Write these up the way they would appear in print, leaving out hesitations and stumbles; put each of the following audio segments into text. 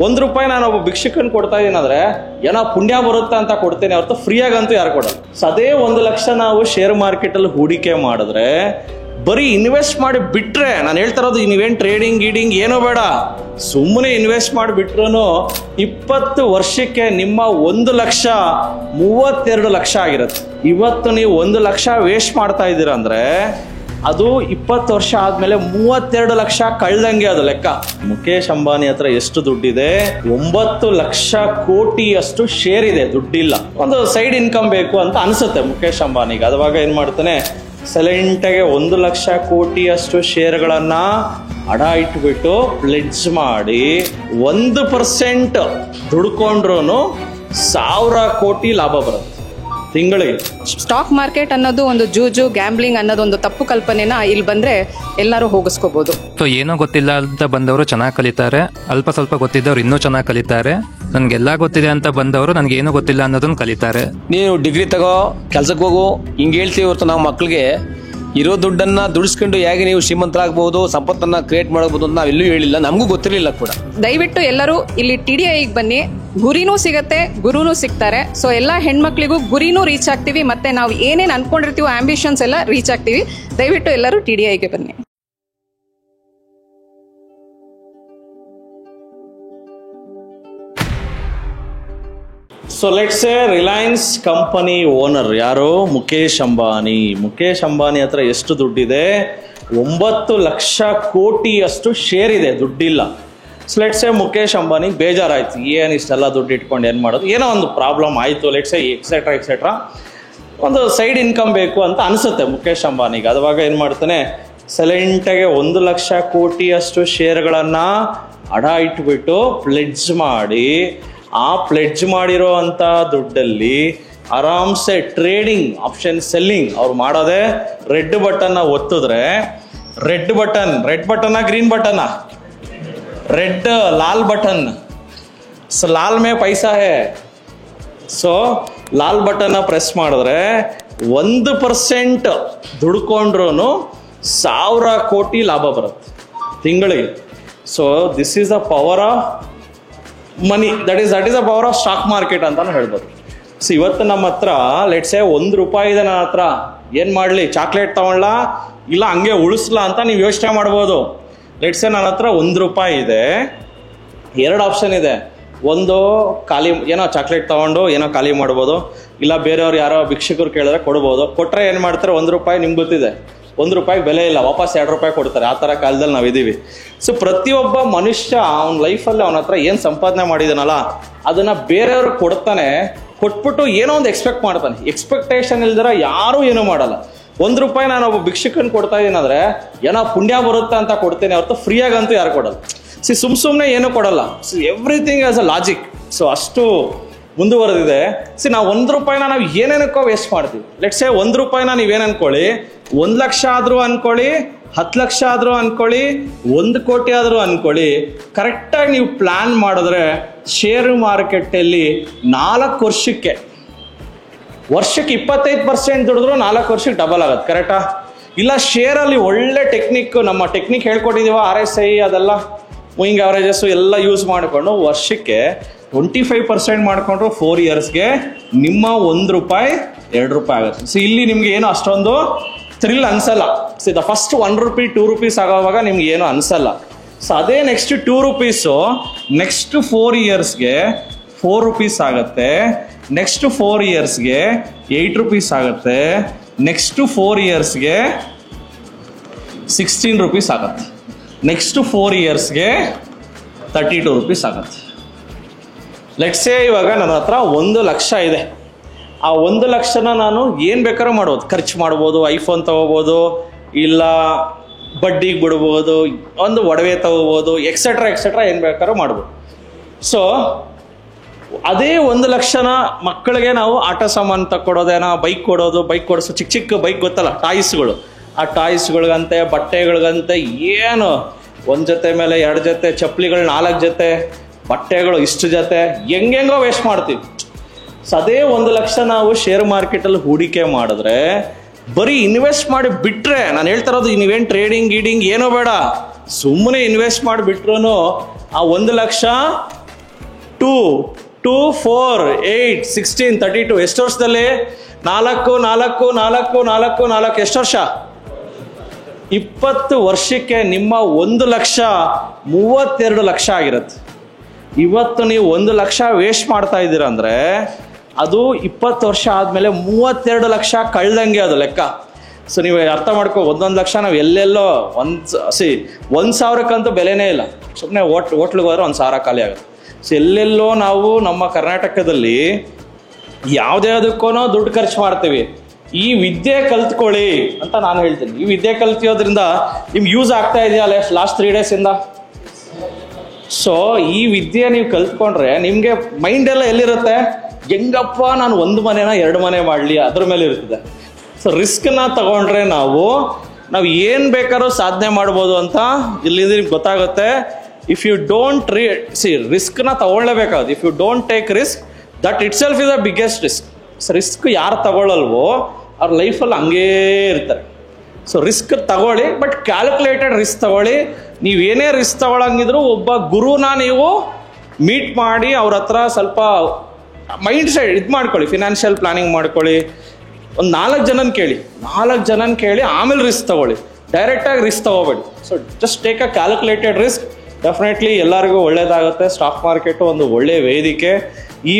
₹1 ನಾನು ಒಬ್ಬ ಭಿಕ್ಷಕನ್ ಕೊಡ್ತಾ ಇದ್ದೀನಿ ಅಂದ್ರೆ ಏನೋ ಪುಣ್ಯ ಬರುತ್ತೆ ಅಂತ ಕೊಡ್ತೇನೆ ಹೊರತು ಫ್ರೀಯಾಗಂತೂ ಯಾರು ಕೊಡಲ್ಲ. ಸೊ ಅದೇ 1 ಲಕ್ಷ ನಾವು ಶೇರ್ ಮಾರ್ಕೆಟ್ ಅಲ್ಲಿ ಹೂಡಿಕೆ ಮಾಡಿದ್ರೆ, ಬರೀ ಇನ್ವೆಸ್ಟ್ ಮಾಡಿ ಬಿಟ್ರೆ, ನಾನು ಹೇಳ್ತಾ ಇರೋದು ನೀವೇನು ಟ್ರೇಡಿಂಗ್ ಗೀಡಿಂಗ್ ಏನೋ ಬೇಡ, ಸುಮ್ಮನೆ ಇನ್ವೆಸ್ಟ್ ಮಾಡಿಬಿಟ್ರು 20 ವರ್ಷಕ್ಕೆ ನಿಮ್ಮ 1 ಲಕ್ಷ 32 ಲಕ್ಷ ಆಗಿರುತ್ತೆ. ಇವತ್ತು ನೀವು 1 ಲಕ್ಷ ವೇಸ್ಟ್ ಮಾಡ್ತಾ ಇದ್ದೀರಾ ಅಂದ್ರೆ ಅದು 20 ವರ್ಷ ಆದ್ಮೇಲೆ 32 ಲಕ್ಷ ಕಳ್ದಂಗೆ ಅದು ಲೆಕ್ಕ. ಮುಖೇಶ್ ಅಂಬಾನಿ ಹತ್ರ ಎಷ್ಟು ದುಡ್ಡಿದೆ? 9 ಲಕ್ಷ ಕೋಟಿಯಷ್ಟು ಶೇರ್ ಇದೆ, ದುಡ್ಡಿಲ್ಲ. ಒಂದು ಸೈಡ್ ಇನ್ಕಮ್ ಬೇಕು ಅಂತ ಅನ್ಸುತ್ತೆ ಮುಖೇಶ್ ಅಂಬಾನಿಗೆ. ಅದುವಾಗ ಏನ್ ಮಾಡ್ತಾನೆ, ಸೈಲೆಂಟಾಗಿ 1 ಲಕ್ಷ ಕೋಟಿಯಷ್ಟು ಶೇರ್ಗಳನ್ನ ಅಡ ಇಟ್ಬಿಟ್ಟು ಪ್ಲೆಡ್ಜ್ ಮಾಡಿ 1% ದುಡ್ಕೊಂಡ್ರು 1000 ಕೋಟಿ ಲಾಭ ಬರುತ್ತೆ ತಿಂಗಳಿಗೆ. ಸ್ಟಾಕ್ ಮಾರ್ಕೆಟ್ ಅನ್ನೋದು ಒಂದು ಜೂಜು, ಗ್ಯಾಂಬ್ಲಿಂಗ್ ಅನ್ನೋದು ಒಂದು ತಪ್ಪು ಕಲ್ಪನೆನ ಇಲ್ಲಿ ಬಂದ್ರೆ ಎಲ್ಲರೂ ಹೋಗಿಸ್ಕೋಬಹುದು. ಏನೋ ಗೊತ್ತಿಲ್ಲ ಅಂತ ಬಂದವರು ಚೆನ್ನಾಗಿ ಕಲಿತಾರೆ, ಅಲ್ಪ ಸ್ವಲ್ಪ ಗೊತ್ತಿದ್ದವ್ರು ಇನ್ನೂ ಚೆನ್ನಾಗಿ ಕಲಿತಾರೆ. ನನ್ಗೆಲ್ಲ ಗೊತ್ತಿದೆ ಅಂತ ಬಂದವರು ನನ್ಗೆ ಏನೂ ಗೊತ್ತಿಲ್ಲ ಅನ್ನೋದನ್ನ ಕಲಿತಾರೆ. ನೀನು ಡಿಗ್ರಿ ತಗೋ, ಕೆಲ್ಸಕ್ಕೆ ಹೋಗು, ಹಿಂಗೆ ಹೇಳ್ತೀವಿ ಹೊರತು ನಾವು ಮಕ್ಳಿಗೆ ಇರೋ ದುಡ್ಡನ್ನ ದುಡಿಸ್ಕೊಂಡು ಹೇಗೆ ನೀವು ಶ್ರೀಮಂತರಾಗಬಹುದು, ಸಂಪತ್ತನ್ನ ಕ್ರಿಯೇಟ್ ಮಾಡಬಹುದು ಅಂತ ನಾವೆಲ್ಲೂ ಹೇಳಿಲ್ಲ, ನಮಗೂ ಗೊತ್ತಿರಲಿಲ್ಲ ಕೂಡ. ದಯವಿಟ್ಟು ಎಲ್ಲರೂ ಇಲ್ಲಿ TDIಗೆ ಬನ್ನಿ, ಗುರಿನೂ ಸಿಗತ್ತೆ, ಗುರುನೂ ಸಿಗ್ತಾರೆ. ಸೊ ಎಲ್ಲ ಹೆಣ್ಮಕ್ಳಿಗೂ ಗುರಿನೂ ರೀಚ್ ಆಗ್ತೀವಿ, ಮತ್ತೆ ನಾವು ಏನೇನು ಅನ್ಕೊಂಡಿರ್ತೀವೋ ಆಂಬಿಷನ್ಸ್ ಎಲ್ಲ ರೀಚ್ ಆಗ್ತೀವಿ. ದಯವಿಟ್ಟು ಎಲ್ಲರೂ TDIಗೆ ಬನ್ನಿ. So let's say Reliance company owner ಯಾರು? ಮುಖೇಶ್ ಅಂಬಾನಿ. ಮುಖೇಶ್ ಅಂಬಾನಿ ಹತ್ರ ಎಷ್ಟು ದುಡ್ಡಿದೆ? 9 ಲಕ್ಷ ಕೋಟಿಯಷ್ಟು ಶೇರ್ ಇದೆ, ದುಡ್ಡಿಲ್ಲ. So let's say Mukesh Ambani ಬೇಜಾರಾಯ್ತು, ಏನು ಇಷ್ಟೆಲ್ಲ ದುಡ್ಡು ಇಟ್ಕೊಂಡು ಏನು ಮಾಡೋದು, ಏನೋ ಒಂದು ಪ್ರಾಬ್ಲಮ್ ಆಯಿತು, ಲೆಟ್ಸ್ ಸೇ ಎಕ್ಸೆಟ್ರಾ ಒಂದು ಸೈಡ್ ಇನ್ಕಮ್ ಬೇಕು ಅಂತ ಅನಿಸುತ್ತೆ ಮುಖೇಶ್ ಅಂಬಾನಿಗೆ. ಅದುವಾಗ ಏನು ಮಾಡ್ತಾನೆ, ಸೈಲೆಂಟಾಗಿ 1 ಲಕ್ಷ ಕೋಟಿಯಷ್ಟು ಶೇರ್ಗಳನ್ನು ಅಡ ಇಟ್ಬಿಟ್ಟು ಪ್ಲೆಡ್ಜ್ ಮಾಡಿ, ಆ ಪ್ಲೆಡ್ಜ್ ಮಾಡಿರೋ ಅಂಥ ದುಡ್ಡಲ್ಲಿ ಆರಾಮ್ಸೆ ಟ್ರೇಡಿಂಗ್, ಆಪ್ಷನ್ ಸೆಲ್ಲಿಂಗ್ ಅವ್ರು ಮಾಡೋದೇ. ರೆಡ್ ಬಟನ್ನ ಒತ್ತಿದ್ರೆ, ರೆಡ್ ಬಟನ್ನ ಗ್ರೀನ್ ಬಟನ್ನ, ರೆಡ್ ಲಾಲ್ ಬಟನ್. ಸೊ ಲಾಲ್ ಮೇ ಪೈಸಾ ಹೇ. ಸೊ ಲಾಲ್ ಬಟನ್ನ ಪ್ರೆಸ್ ಮಾಡಿದ್ರೆ 1% ದುಡ್ಕೊಂಡ್ರು 1000 ಕೋಟಿ ಲಾಭ ಬರುತ್ತೆ ತಿಂಗಳಿಗೆ. So this is the power of money, that is the power of stock market ಅಂತಾನು ಹೇಳ್ಬೋದು. ಸೊ ಇವತ್ತು ನಮ್ಮ ಹತ್ರ ಲೆಟ್ಸ್ ಸೇ ₹1 ಇದೆ ನನ್ನ ಹತ್ರ, ಏನು ಮಾಡಲಿ, ಚಾಕ್ಲೇಟ್ ತಗೊಳ್ಳ ಇಲ್ಲ ಹಂಗೆ ಉಳಿಸ್ಲಾ ಅಂತ ನೀವು ಯೋಚನೆ ಮಾಡ್ಬೋದು. ಲೆಟ್ಸ್ ಸೇ ನನ್ನ ಹತ್ರ ₹1 ಇದೆ, 2 ಆಪ್ಷನ್ ಇದೆ. ಒಂದು ಖಾಲಿ ಏನೋ ಚಾಕ್ಲೇಟ್ ತಗೊಂಡು ಏನೋ ಖಾಲಿ ಮಾಡ್ಬೋದು, ಇಲ್ಲ ಬೇರೆಯವ್ರು ಯಾರೋ ಭಿಕ್ಷಕರು ಕೇಳಿದ್ರೆ ಕೊಡ್ಬೋದು. ಕೊಟ್ಟರೆ ಏನು ಮಾಡ್ತಾರೆ, ₹1 ನಿಮ್ಗೆ ಗೊತ್ತಿದೆ, ₹1 ಬೆಲೆ ಇಲ್ಲ, ವಾಪಸ್ ₹2 ಕೊಡ್ತಾರೆ. ಆ ಥರ ಕಾಲದಲ್ಲಿ ನಾವಿದ್ದೀವಿ. ಸೊ ಪ್ರತಿಯೊಬ್ಬ ಮನುಷ್ಯ ಅವನ ಲೈಫಲ್ಲಿ ಅವನ ಹತ್ರ ಏನು ಸಂಪಾದನೆ ಮಾಡಿದಾನಲ್ಲ ಅದನ್ನು ಬೇರೆಯವ್ರಿಗೆ ಕೊಡ್ತಾನೆ, ಕೊಟ್ಬಿಟ್ಟು ಏನೋ ಒಂದು ಎಕ್ಸ್ಪೆಕ್ಟ್ ಮಾಡ್ತಾನೆ. ಎಕ್ಸ್ಪೆಕ್ಟೇಷನ್ ಇಲ್ದಿರ ಯಾರೂ ಏನೂ ಮಾಡಲ್ಲ. ₹1 ನಾನು ಒಬ್ಬ ಭಿಕ್ಷಕನ್ ಕೊಡ್ತಾ ಇದ್ದೀನಿ ಅಂದರೆ ಏನೋ ಪುಣ್ಯ ಬರುತ್ತೆ ಅಂತ ಕೊಡ್ತೇನೆ ಹೊರತು ಫ್ರೀಯಾಗಂತೂ ಯಾರು ಕೊಡಲ್ಲ. ಸುಮ್ಮನೆ ಏನೂ ಕೊಡಲ್ಲ. Everything as a logic. So ಅಷ್ಟು ಮುಂದುವರೆದಿದೆ. ನಾವು ₹1 ನಾವು ಏನೇನಕ್ಕೋ ವೇಸ್ಟ್ ಮಾಡ್ತೀವಿ. ಲೆಟ್ಸ್ ಸೇ ₹1 ನೀವೇನು ಅನ್ಕೊಳ್ಳಿ, 1 ಲಕ್ಷ ಆದರೂ ಅನ್ಕೊಳ್ಳಿ, 10 ಲಕ್ಷ ಆದರೂ ಅನ್ಕೊಳ್ಳಿ, 1 ಕೋಟಿ ಆದರೂ ಅನ್ಕೊಳ್ಳಿ, ಕರೆಕ್ಟಾಗಿ ನೀವು ಪ್ಲಾನ್ ಮಾಡಿದ್ರೆ ಶೇರು ಮಾರ್ಕೆಟಲ್ಲಿ 4 ವರ್ಷಕ್ಕೆ 25% ದುಡಿದ್ರು 4 ವರ್ಷಕ್ಕೆ ಡಬಲ್ ಆಗುತ್ತೆ. ಕರೆಕ್ಟಾ? ಇಲ್ಲ ಶೇರಲ್ಲಿ ಒಳ್ಳೆ ಟೆಕ್ನಿಕ್, ನಮ್ಮ ಟೆಕ್ನಿಕ್ ಹೇಳ್ಕೊಟ್ಟಿದ್ದೀವ, RSI ಅದೆಲ್ಲ ಮೂವಿಂಗ್ ಅವರೇಜಸ್ಸು ಎಲ್ಲ ಯೂಸ್ ಮಾಡಿಕೊಂಡು ವರ್ಷಕ್ಕೆ 25% ಮಾಡಿಕೊಂಡ್ರು 4 ಇಯರ್ಸ್ಗೆ ನಿಮ್ಮ ₹1 ₹2 ಆಗುತ್ತೆ. ಸೊ ಇಲ್ಲಿ ನಿಮ್ಗೆ ಏನು ಅಷ್ಟೊಂದು ಥ್ರಿಲ್ ಅನ್ಸಲ್ಲ. ಸೊ ದ ಫಸ್ಟ್ ₹1 ₹2 ಆಗೋವಾಗ ನಿಮ್ಗೆ ಏನು ಅನ್ಸಲ್ಲ. ಸೊ ಅದೇ ನೆಕ್ಸ್ಟ್ ₹2 ನೆಕ್ಸ್ಟ್ 4 ಇಯರ್ಸ್ಗೆ ₹4 ಆಗುತ್ತೆ, ನೆಕ್ಸ್ಟ್ 4 ಇಯರ್ಸ್ಗೆ ₹8 ಆಗುತ್ತೆ, ನೆಕ್ಸ್ಟ್ 4 ಇಯರ್ಸ್ಗೆ ₹16 ಆಗುತ್ತೆ, ನೆಕ್ಸ್ಟ್ 4 ಇಯರ್ಸ್ಗೆ ₹32 ಆಗುತ್ತೆ. ಲೆಟ್ಸ್ ಸೇ ಇವಾಗ ನನ್ನ ಹತ್ರ 1 ಲಕ್ಷ ಇದೆ. ಆ 1 ಲಕ್ಷನ ನಾನು ಏನು ಬೇಕಾದ್ರೂ ಮಾಡ್ಬೋದು, ಖರ್ಚು ಮಾಡ್ಬೋದು, ಐಫೋನ್ ತಗೋಬೋದು, ಇಲ್ಲ ಬಡ್ಡಿಗೆ ಬಿಡ್ಬೋದು, ಒಂದು ಒಡವೆ ತಗೋಬೋದು, ಎಕ್ಸೆಟ್ರಾ ಏನು ಬೇಕಾದ್ರೂ ಮಾಡ್ಬೋದು. ಸೊ ಅದೇ 1 ಲಕ್ಷನ ಮಕ್ಕಳಿಗೆ ನಾವು ಆಟ ಸಾಮಾನು ತಕ್ಕೊಡೋದೇನೋ, ಬೈಕ್ ಕೊಡೋದು, ಬೈಕ್ ಕೊಡಿಸೋ ಚಿಕ್ಕ ಬೈಕ್ ಗೊತ್ತಲ್ಲ, ಟಾಯ್ಸ್ಗಳು, ಆ ಟಾಯ್ಸ್ಗಳಿಗಂತೆ ಬಟ್ಟೆಗಳಿಗಂತೆ ಏನು 1 ಜೊತೆ ಮೇಲೆ 2 ಜೊತೆ ಚಪ್ಪಲಿಗಳು, 4 ಜೊತೆ ಬಟ್ಟೆಗಳು, ಇಷ್ಟು ಜೊತೆ ಹೆಂಗೆಂಗೋ ವೇಸ್ಟ್ ಮಾಡ್ತೀವಿ. ಸೊ ಅದೇ 1 ಲಕ್ಷ ನಾವು ಶೇರ್ ಮಾರ್ಕೆಟಲ್ಲಿ ಹೂಡಿಕೆ ಮಾಡಿದ್ರೆ, ಬರೀ ಇನ್ವೆಸ್ಟ್ ಮಾಡಿ ಬಿಟ್ರೆ, ನಾನು ಹೇಳ್ತಾ ಇರೋದು ನೀವೇನು ಟ್ರೇಡಿಂಗ್ ಗೀಡಿಂಗ್ ಏನೋ ಬೇಡ, ಸುಮ್ಮನೆ ಇನ್ವೆಸ್ಟ್ ಮಾಡಿಬಿಟ್ರು ಆ 1 ಲಕ್ಷ 2, 2, 4, 8, 16, 32 ಎಷ್ಟು ವರ್ಷದಲ್ಲಿ? 4, 4, 4, 4, 4 ಎಷ್ಟು ವರ್ಷ? 20 ವರ್ಷಕ್ಕೆ ನಿಮ್ಮ 1,32 ಲಕ್ಷ ಆಗಿರುತ್ತೆ. ಇವತ್ತು ನೀವು 1 ಲಕ್ಷ ವೇಸ್ಟ್ ಮಾಡ್ತಾ ಇದ್ದೀರಾ ಅಂದರೆ ಅದು 20 ವರ್ಷ ಆದಮೇಲೆ 32 ಲಕ್ಷ ಕಳ್ದಂಗೆ ಅದು ಲೆಕ್ಕ. ಸೊ ನೀವು ಅರ್ಥ ಮಾಡ್ಕೊ, 1 ಲಕ್ಷ ನಾವು ಎಲ್ಲೆಲ್ಲೋ 1,000ಕ್ಕಂತೂ ಬೆಲೆನೇ ಇಲ್ಲ. ಸುಮ್ಮನೆ ಹೋಟ್ಲಿಗೆ ಹೋದ್ರೆ 1,000 ಖಾಲಿ ಆಗುತ್ತೆ. ಸೊ ಎಲ್ಲೆಲ್ಲೋ ನಾವು ನಮ್ಮ ಕರ್ನಾಟಕದಲ್ಲಿ ಯಾವುದಕ್ಕೂ ದುಡ್ಡು ಖರ್ಚು ಮಾಡ್ತೀವಿ. ಈ ವಿದ್ಯೆ ಕಲ್ತ್ಕೊಳ್ಳಿ ಅಂತ ನಾನು ಹೇಳ್ತೀನಿ. ಈ ವಿದ್ಯೆ ಕಲ್ತಿಯೋದ್ರಿಂದ ನಿಮ್ಗೆ ಯೂಸ್ ಆಗ್ತಾ ಇದೆಯಲ್ಲ ಲಾಸ್ಟ್ 3 ಡೇಸಿಂದ. ಸೊ ಈ ವಿದ್ಯೆ ನೀವು ಕಲ್ತ್ಕೊಂಡ್ರೆ ನಿಮಗೆ ಮೈಂಡ್ ಎಲ್ಲ ಎಲ್ಲಿರುತ್ತೆ? ಹೆಂಗಪ್ಪ ನಾನು 1 ಮನೆನ 2 ಮನೆ ಮಾಡಲಿ, ಅದ್ರ ಮೇಲೆ ಇರ್ತದೆ. ಸೊ ರಿಸ್ಕ್ನ ತಗೊಂಡ್ರೆ ನಾವು ಏನು ಬೇಕಾದ್ರೂ ಸಾಧನೆ ಮಾಡ್ಬೋದು ಅಂತ ಇಲ್ಲಿಂದ ನಿಮ್ಗೆ ಗೊತ್ತಾಗುತ್ತೆ. ಇಫ್ ಯು ಡೋಂಟ್ ರಿಸ್ಕ್ನ ತಗೊಳ್ಳೇಬೇಕಾಗುತ್ತೆ. If you don't take risk, that itself is the biggest risk. So risk ಯಾರು ತಗೊಳ್ಳಲ್ವೋ ಅವ್ರ ಲೈಫಲ್ಲಿ ಹಂಗೇ ಇರ್ತಾರೆ. ಸೊ ರಿಸ್ಕ್ ತಗೊಳ್ಳಿ, ಬಟ್ ಕ್ಯಾಲ್ಕುಲೇಟೆಡ್ ರಿಸ್ಕ್ ತಗೊಳ್ಳಿ. ನೀವೇನೇ ರಿಸ್ಕ್ ತಗೊಳಂಗಿದ್ರು ಒಬ್ಬ ಗುರುನ ನೀವು ಮೀಟ್ ಮಾಡಿ ಅವ್ರ ಹತ್ರ ಸ್ವಲ್ಪ ಮೈಂಡ್ ಸೆಟ್ ಇದು ಮಾಡ್ಕೊಳ್ಳಿ, ಫಿನಾನ್ಷಿಯಲ್ ಪ್ಲಾನಿಂಗ್ ಮಾಡ್ಕೊಳ್ಳಿ. ಒಂದು 4 ಜನನ ಕೇಳಿ ಆಮೇಲೆ ರಿಸ್ಕ್ ತಗೊಳ್ಳಿ. ಡೈರೆಕ್ಟಾಗಿ ರಿಸ್ಕ್ ತಗೋಬೇಡಿ. So just take a calculated risk. Definitely ಎಲ್ಲರಿಗೂ ಒಳ್ಳೇದಾಗುತ್ತೆ. ಸ್ಟಾಕ್ ಮಾರ್ಕೆಟು ಒಂದು ಒಳ್ಳೆಯ ವೇದಿಕೆ. ಈ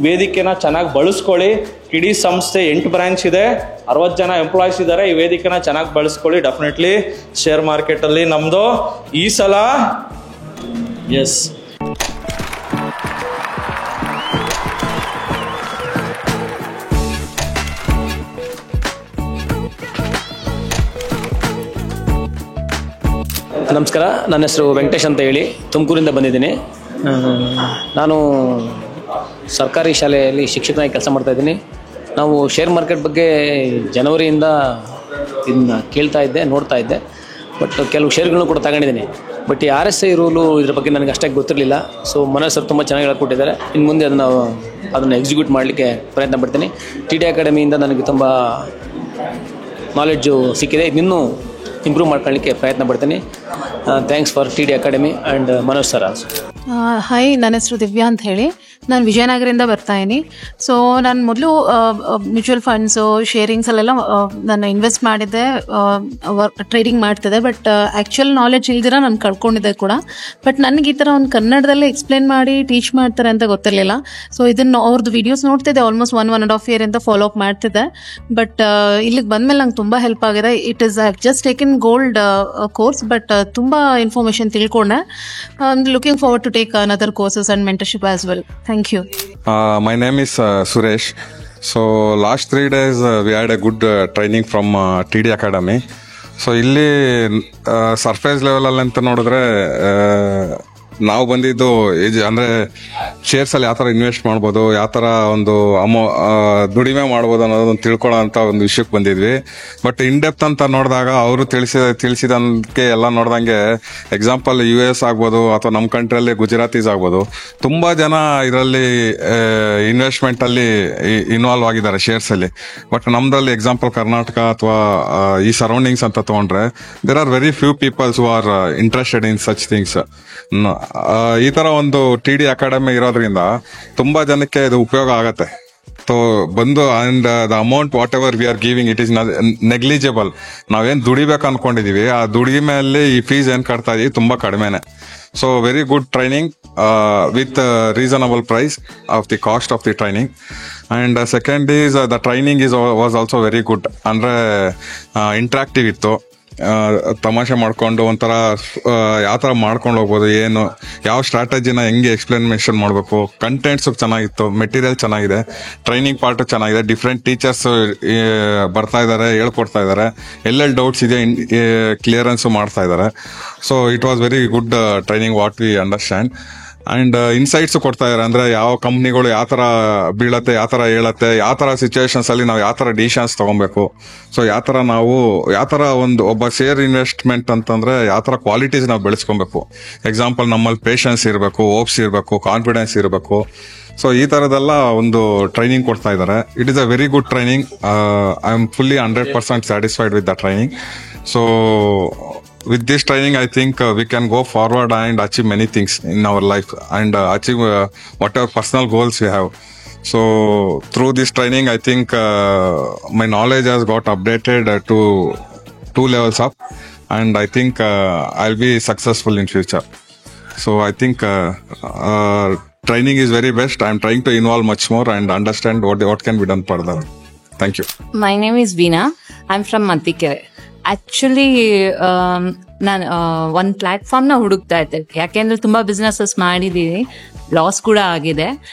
ವೇದಿಕೆನ ಚೆನ್ನಾಗಿ ಬಳಸ್ಕೊಳ್ಳಿ. ಇಡೀ ಸಂಸ್ಥೆ 8 ಬ್ರಾಂಚ್ ಇದೆ, 60 ಜನ ಎಂಪ್ಲಾಯೀಸ್ ಇದ್ದಾರೆ. ಈ ವೇದಿಕೆನ ಚೆನ್ನಾಗಿ ಬಳಸ್ಕೊಳ್ಳಿ. ಡೆಫಿನೆಟ್ಲಿ ಶೇರ್ ಮಾರ್ಕೆಟಲ್ಲಿ ನಮ್ಮದು ಈ ಸಲ ಎಸ್. ನಮಸ್ಕಾರ, ನನ್ನ ಹೆಸರು ವೆಂಕಟೇಶ್ ಅಂತ ಹೇಳಿ ತುಮಕೂರಿಂದ ಬಂದಿದ್ದೀನಿ. ನಾನು ಸರ್ಕಾರಿ ಶಾಲೆಯಲ್ಲಿ ಶಿಕ್ಷಕನಾಗಿ ಕೆಲಸ ಮಾಡ್ತಾಯಿದ್ದೀನಿ. ನಾವು ಶೇರ್ ಮಾರ್ಕೆಟ್ ಬಗ್ಗೆ ಜನವರಿಯಿಂದ ಇದನ್ನ ನೋಡ್ತಾ ಇದ್ದೆ. ಬಟ್ ಕೆಲವು ಶೇರ್ಗಳನ್ನು ಕೂಡ ತಗೊಂಡಿದ್ದೀನಿ. ಬಟ್ ಈ RSI ರೂಲು ಇದ್ರ ಬಗ್ಗೆ ನನಗೆ ಅಷ್ಟಾಗಿ ಗೊತ್ತಿರಲಿಲ್ಲ. ಸೊ ಮನೋಜ್ ಸರ್ ತುಂಬ ಚೆನ್ನಾಗಿ ಹೇಳ್ಕೊಟ್ಟಿದ್ದಾರೆ. ಇನ್ನು ಮುಂದೆ ಅದನ್ನು ಎಕ್ಸಿಕ್ಯೂಟ್ ಮಾಡಲಿಕ್ಕೆ ಪ್ರಯತ್ನ ಪಡ್ತೀನಿ. TD ಅಕಾಡೆಮಿಯಿಂದ ನನಗೆ ತುಂಬ ನಾಲೆಡ್ಜು ಸಿಕ್ಕಿದೆ. ಇನ್ನೂ ಇಂಪ್ರೂವ್ ಮಾಡ್ಕೊಳ್ಳಿಕ್ಕೆ ಪ್ರಯತ್ನ ಪಡ್ತೀನಿ. Thanks for TD academy and Manoj sir also. Hi, ನನ್ನ ಹೆಸರು ದಿವ್ಯಾ ಅಂತ ಹೇಳಿ. ನಾನು ವಿಜಯನಗರದಿಂದ ಬರ್ತಾಯಿನಿ. ಸೊ ನಾನು ಮೊದಲು ಮ್ಯೂಚುವಲ್ ಫಂಡ್ಸು, ಶೇರಿಂಗ್ಸಲ್ಲೆಲ್ಲ ನಾನು ಇನ್ವೆಸ್ಟ್ ಮಾಡಿದ್ದೆ, ಟ್ರೇಡಿಂಗ್ ಮಾಡ್ತಿದ್ದೆ. ಬಟ್ ಆ್ಯಕ್ಚುಯಲ್ ನಾಲೆಡ್ಜ್ ಇಲ್ದಿರ ನಾನು ಕಳ್ಕೊಂಡಿದ್ದೆ ಕೂಡ. ಬಟ್ ನನಗೆ ಈ ಥರ ಒಂದು ಕನ್ನಡದಲ್ಲೇ ಎಕ್ಸ್ಪ್ಲೇನ್ ಮಾಡಿ ಟೀಚ್ ಮಾಡ್ತಾರೆ ಅಂತ ಗೊತ್ತಿರಲಿಲ್ಲ. ಸೊ ಇದನ್ನು ಅವ್ರದ್ದು ವೀಡಿಯೋಸ್ ನೋಡ್ತಿದ್ದೆ. ಆಲ್ಮೋಸ್ಟ್ 1.5 year ಅಂತ ಫಾಲೋ ಅಪ್ ಮಾಡ್ತಿದ್ದೆ. ಬಟ್ ಇಲ್ಲಿಗೆ ಬಂದಮೇಲೆ ನಂಗೆ ತುಂಬ ಹೆಲ್ಪ್ ಆಗಿದೆ. It is just taken gold course, but ತುಂಬ ಇನ್ಫಾರ್ಮೇಷನ್ ತಿಳ್ಕೊಂಡೆ. Looking forward to take another courses and mentorship as well. Thank you. My name is Suresh. So last 3 days we had a good training from TD Academy. So ಇಲ್ಲಿ surface level ಅಂತ ನೋಡಿದ್ರೆ ನಾವು ಬಂದಿದ್ದು ಅಂದರೆ ಶೇರ್ಸಲ್ಲಿ ಯಾವ ಥರ invest ಮಾಡ್ಬೋದು, ಯಾವ ಥರ ಒಂದು ದುಡಿಮೆ ಮಾಡ್ಬೋದು ಅನ್ನೋದನ್ನು ತಿಳ್ಕೊಳ್ಳೋ ಅಂತ ಒಂದು ವಿಷಯಕ್ಕೆ ಬಂದಿದ್ವಿ. ಬಟ್ ಇನ್ ಡೆಪ್ತ್ ಅಂತ ನೋಡಿದಾಗ ಅವರು ತಿಳಿಸಿದಂಗೆ ಎಲ್ಲ ನೋಡ್ದಂಗೆ ಎಕ್ಸಾಂಪಲ್ US ಆಗ್ಬೋದು ಅಥವಾ ನಮ್ಮ ಕಂಟ್ರಿಯಲ್ಲಿ ಗುಜರಾತೀಸ್ ಆಗ್ಬೋದು, ತುಂಬ ಜನ ಇದರಲ್ಲಿ ಇನ್ವೆಸ್ಟ್ಮೆಂಟಲ್ಲಿ ಇನ್ವಾಲ್ವ್ ಆಗಿದ್ದಾರೆ ಶೇರ್ಸಲ್ಲಿ. ಬಟ್ ನಮ್ದ್ರಲ್ಲಿ ಎಕ್ಸಾಂಪಲ್ ಕರ್ನಾಟಕ ಅಥವಾ ಈ ಸರೌಂಡಿಂಗ್ಸ್ ಅಂತ ತೊಗೊಂಡ್ರೆ there are very few peoples who are interested in such things. ಈ ತರ ಒಂದು TD ಅಕಾಡೆಮಿ ಇರೋದ್ರಿಂದ ತುಂಬಾ ಜನಕ್ಕೆ ಇದು ಉಪಯೋಗ ಆಗತ್ತೆ. ಸೊ ಬಂದು and the amount what ever we are giving it is negligible. ನಾವೇನ್ ದುಡಿಬೇಕು ಅನ್ಕೊಂಡಿದೀವಿ ಆ ದುಡಿಮೆಯಲ್ಲಿ ಈ ಫೀಸ್ ಏನ್ ಕಟ್ತಾ ಇದೀವಿ ತುಂಬಾ ಕಡಿಮೆನೆ. So very good training with reasonable price of the cost of the training. And second is the training was also very good. ಅಂದ್ರೆ ಇಂಟ್ರಾಕ್ಟಿವ್ ಇತ್ತು. ತಮಾಷೆ ಮಾಡ್ಕೊಂಡು ಒಂಥರ ಯಾವ ಥರ ಮಾಡ್ಕೊಂಡು ಹೋಗ್ಬೋದು, ಏನು ಯಾವ ಸ್ಟ್ರಾಟಜಿನ ಹೆಂಗೆ ಎಕ್ಸ್ಪ್ಲನೇಷನ್ ಮಾಡಬೇಕು, ಕಂಟೆಂಟ್ಸು ಚೆನ್ನಾಗಿತ್ತು, ಮೆಟೀರಿಯಲ್ ಚೆನ್ನಾಗಿದೆ, ಟ್ರೈನಿಂಗ್ ಪಾರ್ಟು ಚೆನ್ನಾಗಿದೆ, ಡಿಫ್ರೆಂಟ್ ಟೀಚರ್ಸ್ ಬರ್ತಾ ಇದ್ದಾರೆ, ಹೇಳ್ಕೊಡ್ತಾ ಇದ್ದಾರೆ, ಎಲ್ಲೆಲ್ಲಿ ಡೌಟ್ಸ್ ಇದೆ ಕ್ಲಿಯರೆನ್ಸು ಮಾಡ್ತಾ ಇದ್ದಾರೆ. So it was very good training what we understand. And insights ಕೊಡ್ತಾ ಇದಾರೆ. ಅಂದ್ರೆ ಯಾವ ಕಂಪ್ನಿಗಳು ಯಾವ ತರ ಬೀಳತ್ತೆ, ಯಾವ ತರ ಹೇಳತ್ತೆ, ಯಾವ ತರ ಸಿಚುವೇಶನ್ಸ್ ಅಲ್ಲಿ ನಾವು ಯಾವ ತರ ಡಿಸಿಷನ್ಸ್ ತಗೊಬೇಕು. ಸೊ ಯಾವ ತರ ಒಬ್ಬ ಶೇರ್ ಇನ್ವೆಸ್ಟ್ಮೆಂಟ್ ಅಂತಂದ್ರೆ ಯಾವ ತರ ಕ್ವಾಲಿಟೀಸ್ ನಾವು ಬೆಳೆಸ್ಕೊಬೇಕು. ಎಕ್ಸಾಂಪಲ್ ನಮ್ಮಲ್ಲಿ ಪೇಷನ್ಸ್ ಇರಬೇಕು, ಹೋಪ್ಸ್ ಇರಬೇಕು, ಕಾನ್ಫಿಡೆನ್ಸ್ ಇರಬೇಕು. ಸೊ ಈ ತರದೆಲ್ಲ ಒಂದು ಟ್ರೈನಿಂಗ್ ಕೊಡ್ತಾ ಇದ್ದಾರೆ. It is a very good training. I am fully 100% satisfied with the training. So with this training, I think we can go forward and achieve many things in our life and achieve whatever personal goals we have. So through this training, I think my knowledge has got updated to 2 levels up, and I think I'll be successful in future. So I think training is very best. I'm trying to involve much more and understand what can be done further. Thank you. My name is Veena. I'm from Mantikere. Actually ನಾನು ಒಂದು ಪ್ಲಾಟ್ಫಾರ್ಮ್ನ ಹುಡುಕ್ತಾ ಇದ್ದೆ, ಯಾಕೆಂದ್ರೆ ತುಂಬಾ businesses ಮಾಡಿದ್ದೀನಿ, loss ಕೂಡ ಆಗಿದೆ.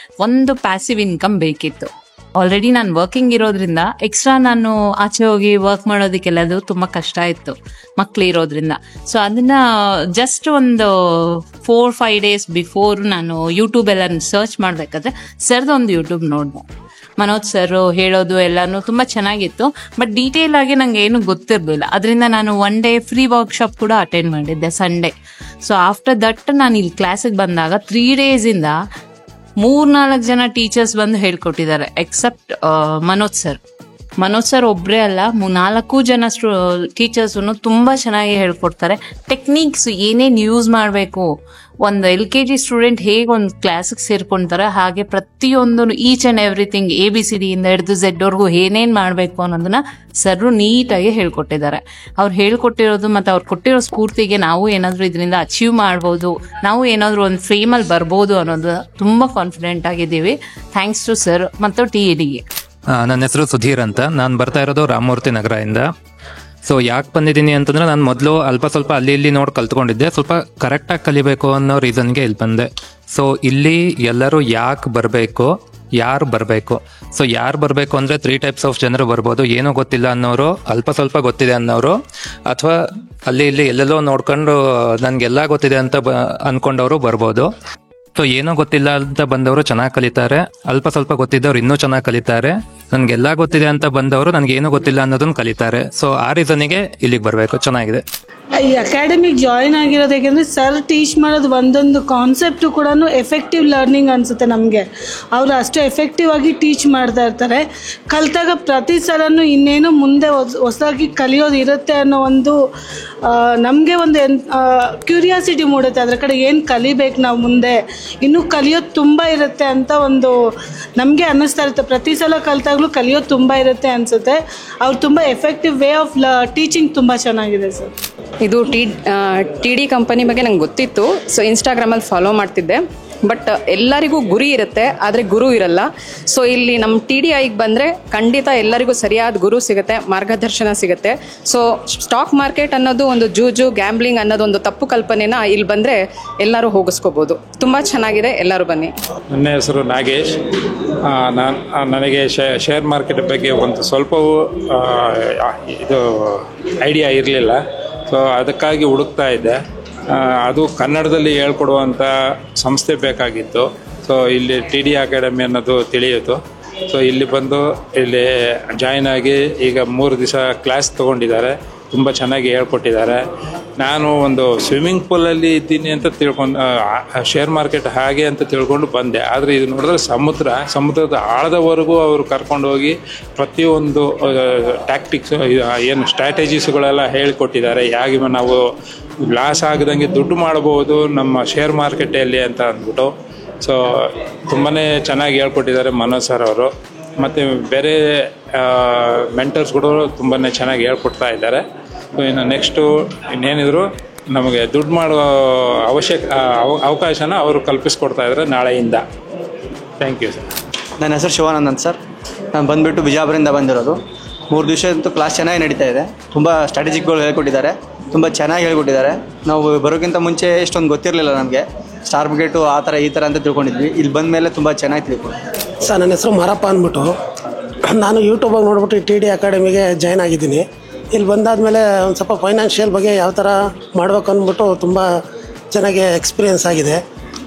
ಒಂದು ಪ್ಯಾಸಿವ್ ಇನ್ಕಮ್ ಬೇಕಿತ್ತು. ಆಲ್ರೆಡಿ ನಾನು ವರ್ಕಿಂಗ್ ಇರೋದ್ರಿಂದ ಎಕ್ಸ್ಟ್ರಾ ನಾನು ಆಚೆ ಹೋಗಿ ವರ್ಕ್ ಮಾಡೋದಕ್ಕೆಲ್ಲದು ತುಂಬ ಕಷ್ಟ ಇತ್ತು ಮಕ್ಳು ಇರೋದ್ರಿಂದ. ಸೊ ಅದನ್ನ ಜಸ್ಟ್ ಒಂದು 4-5 days ಬಿಫೋರ್ ನಾನು ಯೂಟ್ಯೂಬ್ ಎಲ್ಲ ಸರ್ಚ್ ಮಾಡಬೇಕಾದ್ರೆ ಸರ್ದು ಒಂದು ಯೂಟ್ಯೂಬ್ ನೋಡಿದೆ. ಮನೋಜ್ ಸರ್ ಹೇಳೋದು ಎಲ್ಲಾನು ತುಂಬ ಚೆನ್ನಾಗಿತ್ತು, ಬಟ್ ಡೀಟೇಲ್ ಆಗಿ ನಂಗೆ ಏನು ಗೊತ್ತಿರಲಿಲ್ಲ. ಅದರಿಂದ ನಾನು 1 day ಫ್ರೀ ವರ್ಕ್ಶಾಪ್ ಕೂಡ ಅಟೆಂಡ್ ಮಾಡಿದ್ದೆ ಸಂಡೇ. ಸೊ ಆಫ್ಟರ್ ದಟ್ ನಾನು ಇಲ್ಲಿ ಕ್ಲಾಸಿಗೆ ಬಂದಾಗ 3 days ಇಂದ 3-4 ಜನ ಟೀಚರ್ಸ್ ಬಂದು ಹೇಳ್ಕೊಟ್ಟಿದ್ದಾರೆ, ಎಕ್ಸೆಪ್ಟ್ ಮನೋಜ್ ಸರ್ ಒಬ್ಬರೇ ಅಲ್ಲ, 4 ಜನ ಟೀಚರ್ಸ್ ತುಂಬಾ ಚೆನ್ನಾಗಿ ಹೇಳ್ಕೊಡ್ತಾರೆ. ಟೆಕ್ನಿಕ್ಸ್ ಏನೇನು ಯೂಸ್ ಮಾಡಬೇಕು, ಒಂದು LKG ಸ್ಟೂಡೆಂಟ್ ಹೇಗೆ ಒಂದು ಕ್ಲಾಸಿಗೆ ಸೇರ್ಕೊಂತಾರೆ ಹಾಗೆ ಪ್ರತಿಯೊಂದು ಈಚ್ ಅಂಡ್ ಎವ್ರಿಥಿಂಗ್ ABCD ಇಂದ ಹಿಡಿದು Z ವರ್ಗೂ ಏನೇನು ಮಾಡಬೇಕು ಅನ್ನೋದನ್ನ ಸರ್ ನೀಟಾಗಿ ಹೇಳ್ಕೊಟ್ಟಿದ್ದಾರೆ. ಅವ್ರು ಹೇಳ್ಕೊಟ್ಟಿರೋದು ಮತ್ತು ಅವ್ರು ಕೊಟ್ಟಿರೋ ಸ್ಫೂರ್ತಿಗೆ ನಾವು ಏನಾದರೂ ಇದರಿಂದ ಅಚೀವ್ ಮಾಡ್ಬೋದು, ನಾವು ಏನಾದರೂ ಒಂದು ಫ್ರೇಮಲ್ಲಿ ಬರ್ಬೋದು ಅನ್ನೋದು ತುಂಬ ಕಾನ್ಫಿಡೆಂಟ್ ಆಗಿದ್ದೀವಿ. ಥ್ಯಾಂಕ್ಸ್ ಟು ಸರ್ ಮತ್ತು TEDಗೆ. ನನ್ನ ಹೆಸರು ಸುಧೀರ್ ಅಂತ. ನಾನು ಬರ್ತಾ ಇರೋದು ರಾಮಮೂರ್ತಿ ನಗರದಿಂದ. ಸೊ ಯಾಕೆ ಬಂದಿದ್ದೀನಿ ಅಂತಂದ್ರೆ, ನಾನು ಮೊದಲು ಅಲ್ಪ ಸ್ವಲ್ಪ ಅಲ್ಲಿ ಇಲ್ಲಿ ನೋಡಿ ಕಲ್ತ್ಕೊಂಡಿದ್ದೆ, ಸ್ವಲ್ಪ ಕರೆಕ್ಟಾಗಿ ಕಲಿಬೇಕು ಅನ್ನೋ ರೀಸನ್ಗೆ ಇಲ್ಲಿ ಬಂದೆ. ಸೊ ಇಲ್ಲಿ ಎಲ್ಲರೂ ಯಾಕೆ ಬರಬೇಕು, ಯಾರು ಬರಬೇಕು. ಸೊ ಯಾರು ಬರಬೇಕು ಅಂದರೆ 3 types ಆಫ್ ಜನರು ಬರ್ಬೋದು. ಏನೂ ಗೊತ್ತಿಲ್ಲ ಅನ್ನೋರು, ಅಲ್ಪ ಸ್ವಲ್ಪ ಗೊತ್ತಿದೆ ಅನ್ನೋರು, ಅಥವಾ ಅಲ್ಲಿ ಇಲ್ಲಿ ಎಲ್ಲೆಲ್ಲೋ ನೋಡ್ಕೊಂಡು ನನಗೆಲ್ಲ ಗೊತ್ತಿದೆ ಅಂತ ಅಂದ್ಕೊಂಡವರು ಬರ್ಬೋದು. ಸೊ ಏನೋ ಗೊತ್ತಿಲ್ಲ ಅಂತ ಬಂದವರು ಚೆನ್ನಾಗಿ ಕಲಿತಾರೆ, ಅಲ್ಪ ಸ್ವಲ್ಪ ಗೊತ್ತಿದ್ದವ್ರು ಇನ್ನೂ ಚೆನ್ನಾಗಿ ಕಲಿತಾರೆ, ನನಗೆಲ್ಲ ಗೊತ್ತಿದೆ ಅಂತ ಬಂದವರು ನನಗೇನು ಗೊತ್ತಿಲ್ಲ ಅನ್ನೋದನ್ನ ಕಲಿತಾರೆ. ಸೊ ಆ ರೀಸನಿಗೆ ಇಲ್ಲಿಗೆ ಬರಬೇಕು. ಚೆನ್ನಾಗಿದೆ ಈ ಅಕಾಡೆಮಿಕ್ ಜಾಯಿನ್ ಆಗಿರೋದು. ಯಾಕೆಂದರೆ ಸರ್ ಟೀಚ್ ಮಾಡೋದು ಒಂದೊಂದು ಕಾನ್ಸೆಪ್ಟು ಕೂಡ ಎಫೆಕ್ಟಿವ್ ಲರ್ನಿಂಗ್ ಅನಿಸುತ್ತೆ ನಮಗೆ. ಅವರು ಅಷ್ಟು ಎಫೆಕ್ಟಿವ್ ಆಗಿ ಟೀಚ್ ಮಾಡ್ತಾ ಇರ್ತಾರೆ. ಕಲಿತಾಗ ಪ್ರತಿ ಸಲನೂ ಇನ್ನೇನು ಮುಂದೆ ಹೊಸದಾಗಿ ಕಲಿಯೋದು ಇರುತ್ತೆ ಅನ್ನೋ ಒಂದು ನಮಗೆ ಒಂದು ಕ್ಯೂರಿಯಾಸಿಟಿ ಮೂಡುತ್ತೆ. ಅದರ ಕಡೆ ಏನು ಕಲಿಬೇಕು ನಾವು ಮುಂದೆ, ಇನ್ನೂ ಕಲಿಯೋದು ತುಂಬ ಇರುತ್ತೆ ಅಂತ ಒಂದು ನಮಗೆ ಅನ್ನಿಸ್ತಾ ಇರುತ್ತೆ. ಪ್ರತಿ ಸಲ ಕಲಿತಾಗಲೂ ಕಲಿಯೋದು ತುಂಬ ಇರುತ್ತೆ ಅನಿಸುತ್ತೆ. ಅವ್ರು ತುಂಬ ಎಫೆಕ್ಟಿವ್ ವೇ ಆಫ್ ಟೀಚಿಂಗ್ ತುಂಬ ಚೆನ್ನಾಗಿದೆ ಸರ್. ಇದು TD ಕಂಪನಿ ಬಗ್ಗೆ ನಂಗೆ ಗೊತ್ತಿತ್ತು. ಸೊ ಇನ್ಸ್ಟಾಗ್ರಾಮಲ್ಲಿ ಫಾಲೋ ಮಾಡ್ತಿದ್ದೆ. ಬಟ್ ಎಲ್ಲರಿಗೂ ಗುರಿ ಇರುತ್ತೆ, ಆದರೆ ಗುರು ಇರಲ್ಲ. ಸೊ ಇಲ್ಲಿ ನಮ್ಮ TDIಗೆ ಬಂದರೆ ಖಂಡಿತ ಎಲ್ಲರಿಗೂ ಸರಿಯಾದ ಗುರು ಸಿಗುತ್ತೆ, ಮಾರ್ಗದರ್ಶನ ಸಿಗುತ್ತೆ. ಸೊ ಸ್ಟಾಕ್ ಮಾರ್ಕೆಟ್ ಅನ್ನೋದು ಒಂದು ಜೂಜು, ಗ್ಯಾಂಬ್ಲಿಂಗ್ ಅನ್ನೋದು ಒಂದು ತಪ್ಪು ಕಲ್ಪನೆನ ಇಲ್ಲಿ ಬಂದರೆ ಎಲ್ಲರೂ ಹೋಗಿಸ್ಕೋಬೋದು. ತುಂಬ ಚೆನ್ನಾಗಿದೆ, ಎಲ್ಲರೂ ಬನ್ನಿ. ನನ್ನ ಹೆಸರು ನಾಗೇಶ್. ನನಗೆ ಶೇರ್ ಮಾರ್ಕೆಟ್ ಬಗ್ಗೆ ಒಂದು ಸ್ವಲ್ಪವೂ ಇದು ಐಡಿಯಾ ಇರಲಿಲ್ಲ. ಸೊ ಅದಕ್ಕಾಗಿ ಹುಡುಕ್ತಾ ಇದ್ದೆ. ಅದು ಕನ್ನಡದಲ್ಲಿ ಹೇಳ್ಕೊಡುವಂಥ ಸಂಸ್ಥೆ ಬೇಕಾಗಿತ್ತು. ಸೊ ಇಲ್ಲಿ TD ಅಕಾಡೆಮಿ ಅನ್ನೋದು ತಿಳಿಯಿತು. ಸೊ ಇಲ್ಲಿ ಬಂದು ಇಲ್ಲಿ ಜಾಯ್ನ್ ಆಗಿ ಈಗ 3 ದಿವಸ ಕ್ಲಾಸ್ ತೊಗೊಂಡಿದ್ದಾರೆ. ತುಂಬ ಚೆನ್ನಾಗಿ ಹೇಳ್ಕೊಟ್ಟಿದ್ದಾರೆ. ನಾನು ಒಂದು ಸ್ವಿಮ್ಮಿಂಗ್ ಪೂಲಲ್ಲಿ ಇದ್ದೀನಿ ಅಂತ ತಿಳ್ಕೊಂಡು ಶೇರ್ ಮಾರ್ಕೆಟ್ ಹಾಗೆ ಅಂತ ತಿಳ್ಕೊಂಡು ಬಂದೆ. ಆದರೆ ಇದು ನೋಡಿದ್ರೆ ಸಮುದ್ರದ ಆಳದವರೆಗೂ ಅವರು ಕರ್ಕೊಂಡೋಗಿ ಪ್ರತಿಯೊಂದು ಟ್ಯಾಕ್ಟಿಕ್ಸ್ ಏನು ಸ್ಟ್ರಾಟಜೀಸ್ಗಳೆಲ್ಲ ಹೇಳಿಕೊಟ್ಟಿದ್ದಾರೆ. ಹೇಗೆ ನಾವು ಲಾಸ್ ಆಗದಂಗೆ ದುಡ್ಡು ಮಾಡಬಹುದು ನಮ್ಮ ಶೇರ್ ಮಾರ್ಕೆಟಲ್ಲಿ ಅಂತ ಅಂದ್ಬಿಟ್ಟು. ಸೊ ತುಂಬಾ ಚೆನ್ನಾಗಿ ಹೇಳ್ಕೊಟ್ಟಿದ್ದಾರೆ ಮನೋಜ್ ಸರ್ ಅವರು. ಮತ್ತು ಬೇರೆ ಮೆಂಟರ್ಸ್ಗಳು ತುಂಬಾ ಚೆನ್ನಾಗಿ ಹೇಳ್ಕೊಡ್ತಾ ಇದ್ದಾರೆ. ಇನ್ನು ನೆಕ್ಸ್ಟು ಇನ್ನೇನಿದ್ರು ನಮಗೆ ದುಡ್ಡು ಮಾಡುವ ಅವಕಾಶನ ಅವರು ಕಲ್ಪಿಸ್ಕೊಡ್ತಾ ಇದ್ದಾರೆ ನಾಳೆಯಿಂದ. Thank you sir. ನನ್ನ ಹೆಸರು ಶಿವಾನಂದ್ ಅಂತ ಸರ್. ನಾನು ಬಂದುಬಿಟ್ಟು ಬಿಜಾಪುರದಿಂದ ಬಂದಿರೋದು. 3 ದಿವಸ ಅಂತೂ ಕ್ಲಾಸ್ ಚೆನ್ನಾಗಿ ನಡೀತಾ ಇದೆ. ತುಂಬ ಸ್ಟ್ರಾಟಜಿಕ್ಗಳು ಹೇಳ್ಕೊಟ್ಟಿದ್ದಾರೆ, ತುಂಬ ಚೆನ್ನಾಗಿ ಹೇಳ್ಕೊಟ್ಟಿದ್ದಾರೆ. ನಾವು ಬರೋಕ್ಕಿಂತ ಮುಂಚೆ ಇಷ್ಟೊಂದು ಗೊತ್ತಿರಲಿಲ್ಲ ನಮಗೆ. ಸ್ಟಾರ್ ಮಾರ್ಕೆಟು ಆ ಥರ ಈ ಥರ ಅಂತ ತಿಳ್ಕೊಂಡಿದ್ವಿ. ಇಲ್ಲಿ ಬಂದ ಮೇಲೆ ತುಂಬ ಚೆನ್ನಾಗಿ ತಿಳ್ಕೊಂಡು ಸರ್. ನನ್ನ ಹೆಸರು ಮಾರಪ್ಪ ಅಂದ್ಬಿಟ್ಟು ನಾನು ಯೂಟ್ಯೂಬಾಗಿ ನೋಡ್ಬಿಟ್ಟು TD ಅಕಾಡೆಮಿಗೆ ಜಾಯ್ನ್ ಆಗಿದ್ದೀನಿ. ಇಲ್ಲಿ ಬಂದಾದಮೇಲೆ ಒಂದು ಸ್ವಲ್ಪ ಫೈನಾನ್ಷಿಯಲ್ ಬಗ್ಗೆ ಯಾವ ಥರ ಮಾಡ್ಬೇಕು ಅಂದ್ಬಿಟ್ಟು ತುಂಬ ಚೆನ್ನಾಗಿ ಎಕ್ಸ್ಪೀರಿಯೆನ್ಸ್ ಆಗಿದೆ.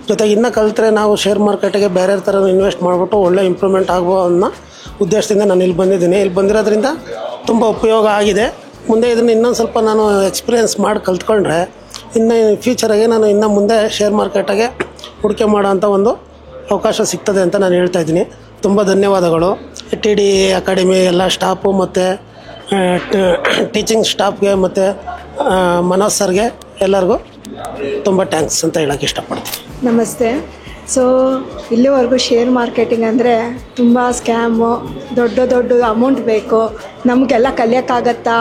ಜೊತೆಗೆ ಇನ್ನೂ ಕಲಿತ್ರೆ ನಾವು ಶೇರ್ ಮಾರ್ಕೆಟಿಗೆ ಬೇರೆ ಥರ ಇನ್ವೆಸ್ಟ್ ಮಾಡಿಬಿಟ್ಟು ಒಳ್ಳೆ ಇಂಪ್ರೂವ್ಮೆಂಟ್ ಆಗುವ ಅನ್ನೋ ಉದ್ದೇಶದಿಂದ ನಾನು ಇಲ್ಲಿ ಬಂದಿದ್ದೀನಿ. ಇಲ್ಲಿ ಬಂದಿರೋದ್ರಿಂದ ತುಂಬ ಉಪಯೋಗ ಆಗಿದೆ. ಮುಂದೆ ಇದನ್ನು ಇನ್ನೊಂದು ಸ್ವಲ್ಪ ನಾನು ಎಕ್ಸ್ಪೀರಿಯೆನ್ಸ್ ಮಾಡಿ ಕಲ್ತ್ಕೊಂಡ್ರೆ ಇನ್ನು ಫ್ಯೂಚರಾಗೆ ನಾನು ಇನ್ನು ಮುಂದೆ ಶೇರ್ ಮಾರ್ಕೆಟಾಗೆ ಹೂಡಿಕೆ ಮಾಡೋವಂಥ ಒಂದು ಅವಕಾಶ ಸಿಗ್ತದೆ ಅಂತ ನಾನು ಹೇಳ್ತಾ ಇದ್ದೀನಿ. ತುಂಬ ಧನ್ಯವಾದಗಳು TD ಅಕಾಡೆಮಿ ಎಲ್ಲ ಸ್ಟಾಫು ಮತ್ತು ಟೀಚಿಂಗ್ ಸ್ಟಾಫ್ಗೆ ಮತ್ತು ಮನೋಜ್ ಸರ್ಗೆ ಎಲ್ಲರಿಗೂ ತುಂಬ ಥ್ಯಾಂಕ್ಸ್ ಅಂತ ಹೇಳೋಕ್ಕೆ ಇಷ್ಟಪಡ್ತೀನಿ. ನಮಸ್ತೆ. ಸೊ ಇಲ್ಲಿವರೆಗೂ ಶೇರ್ ಮಾರ್ಕೆಟಿಂಗ್ ಅಂದರೆ ತುಂಬ ಸ್ಕ್ಯಾಮು, ದೊಡ್ಡ ಅಮೌಂಟ್ ಬೇಕು, ನಮಗೆಲ್ಲ ಕಲಿಯೋಕ್ಕಾಗತ್ತಾ,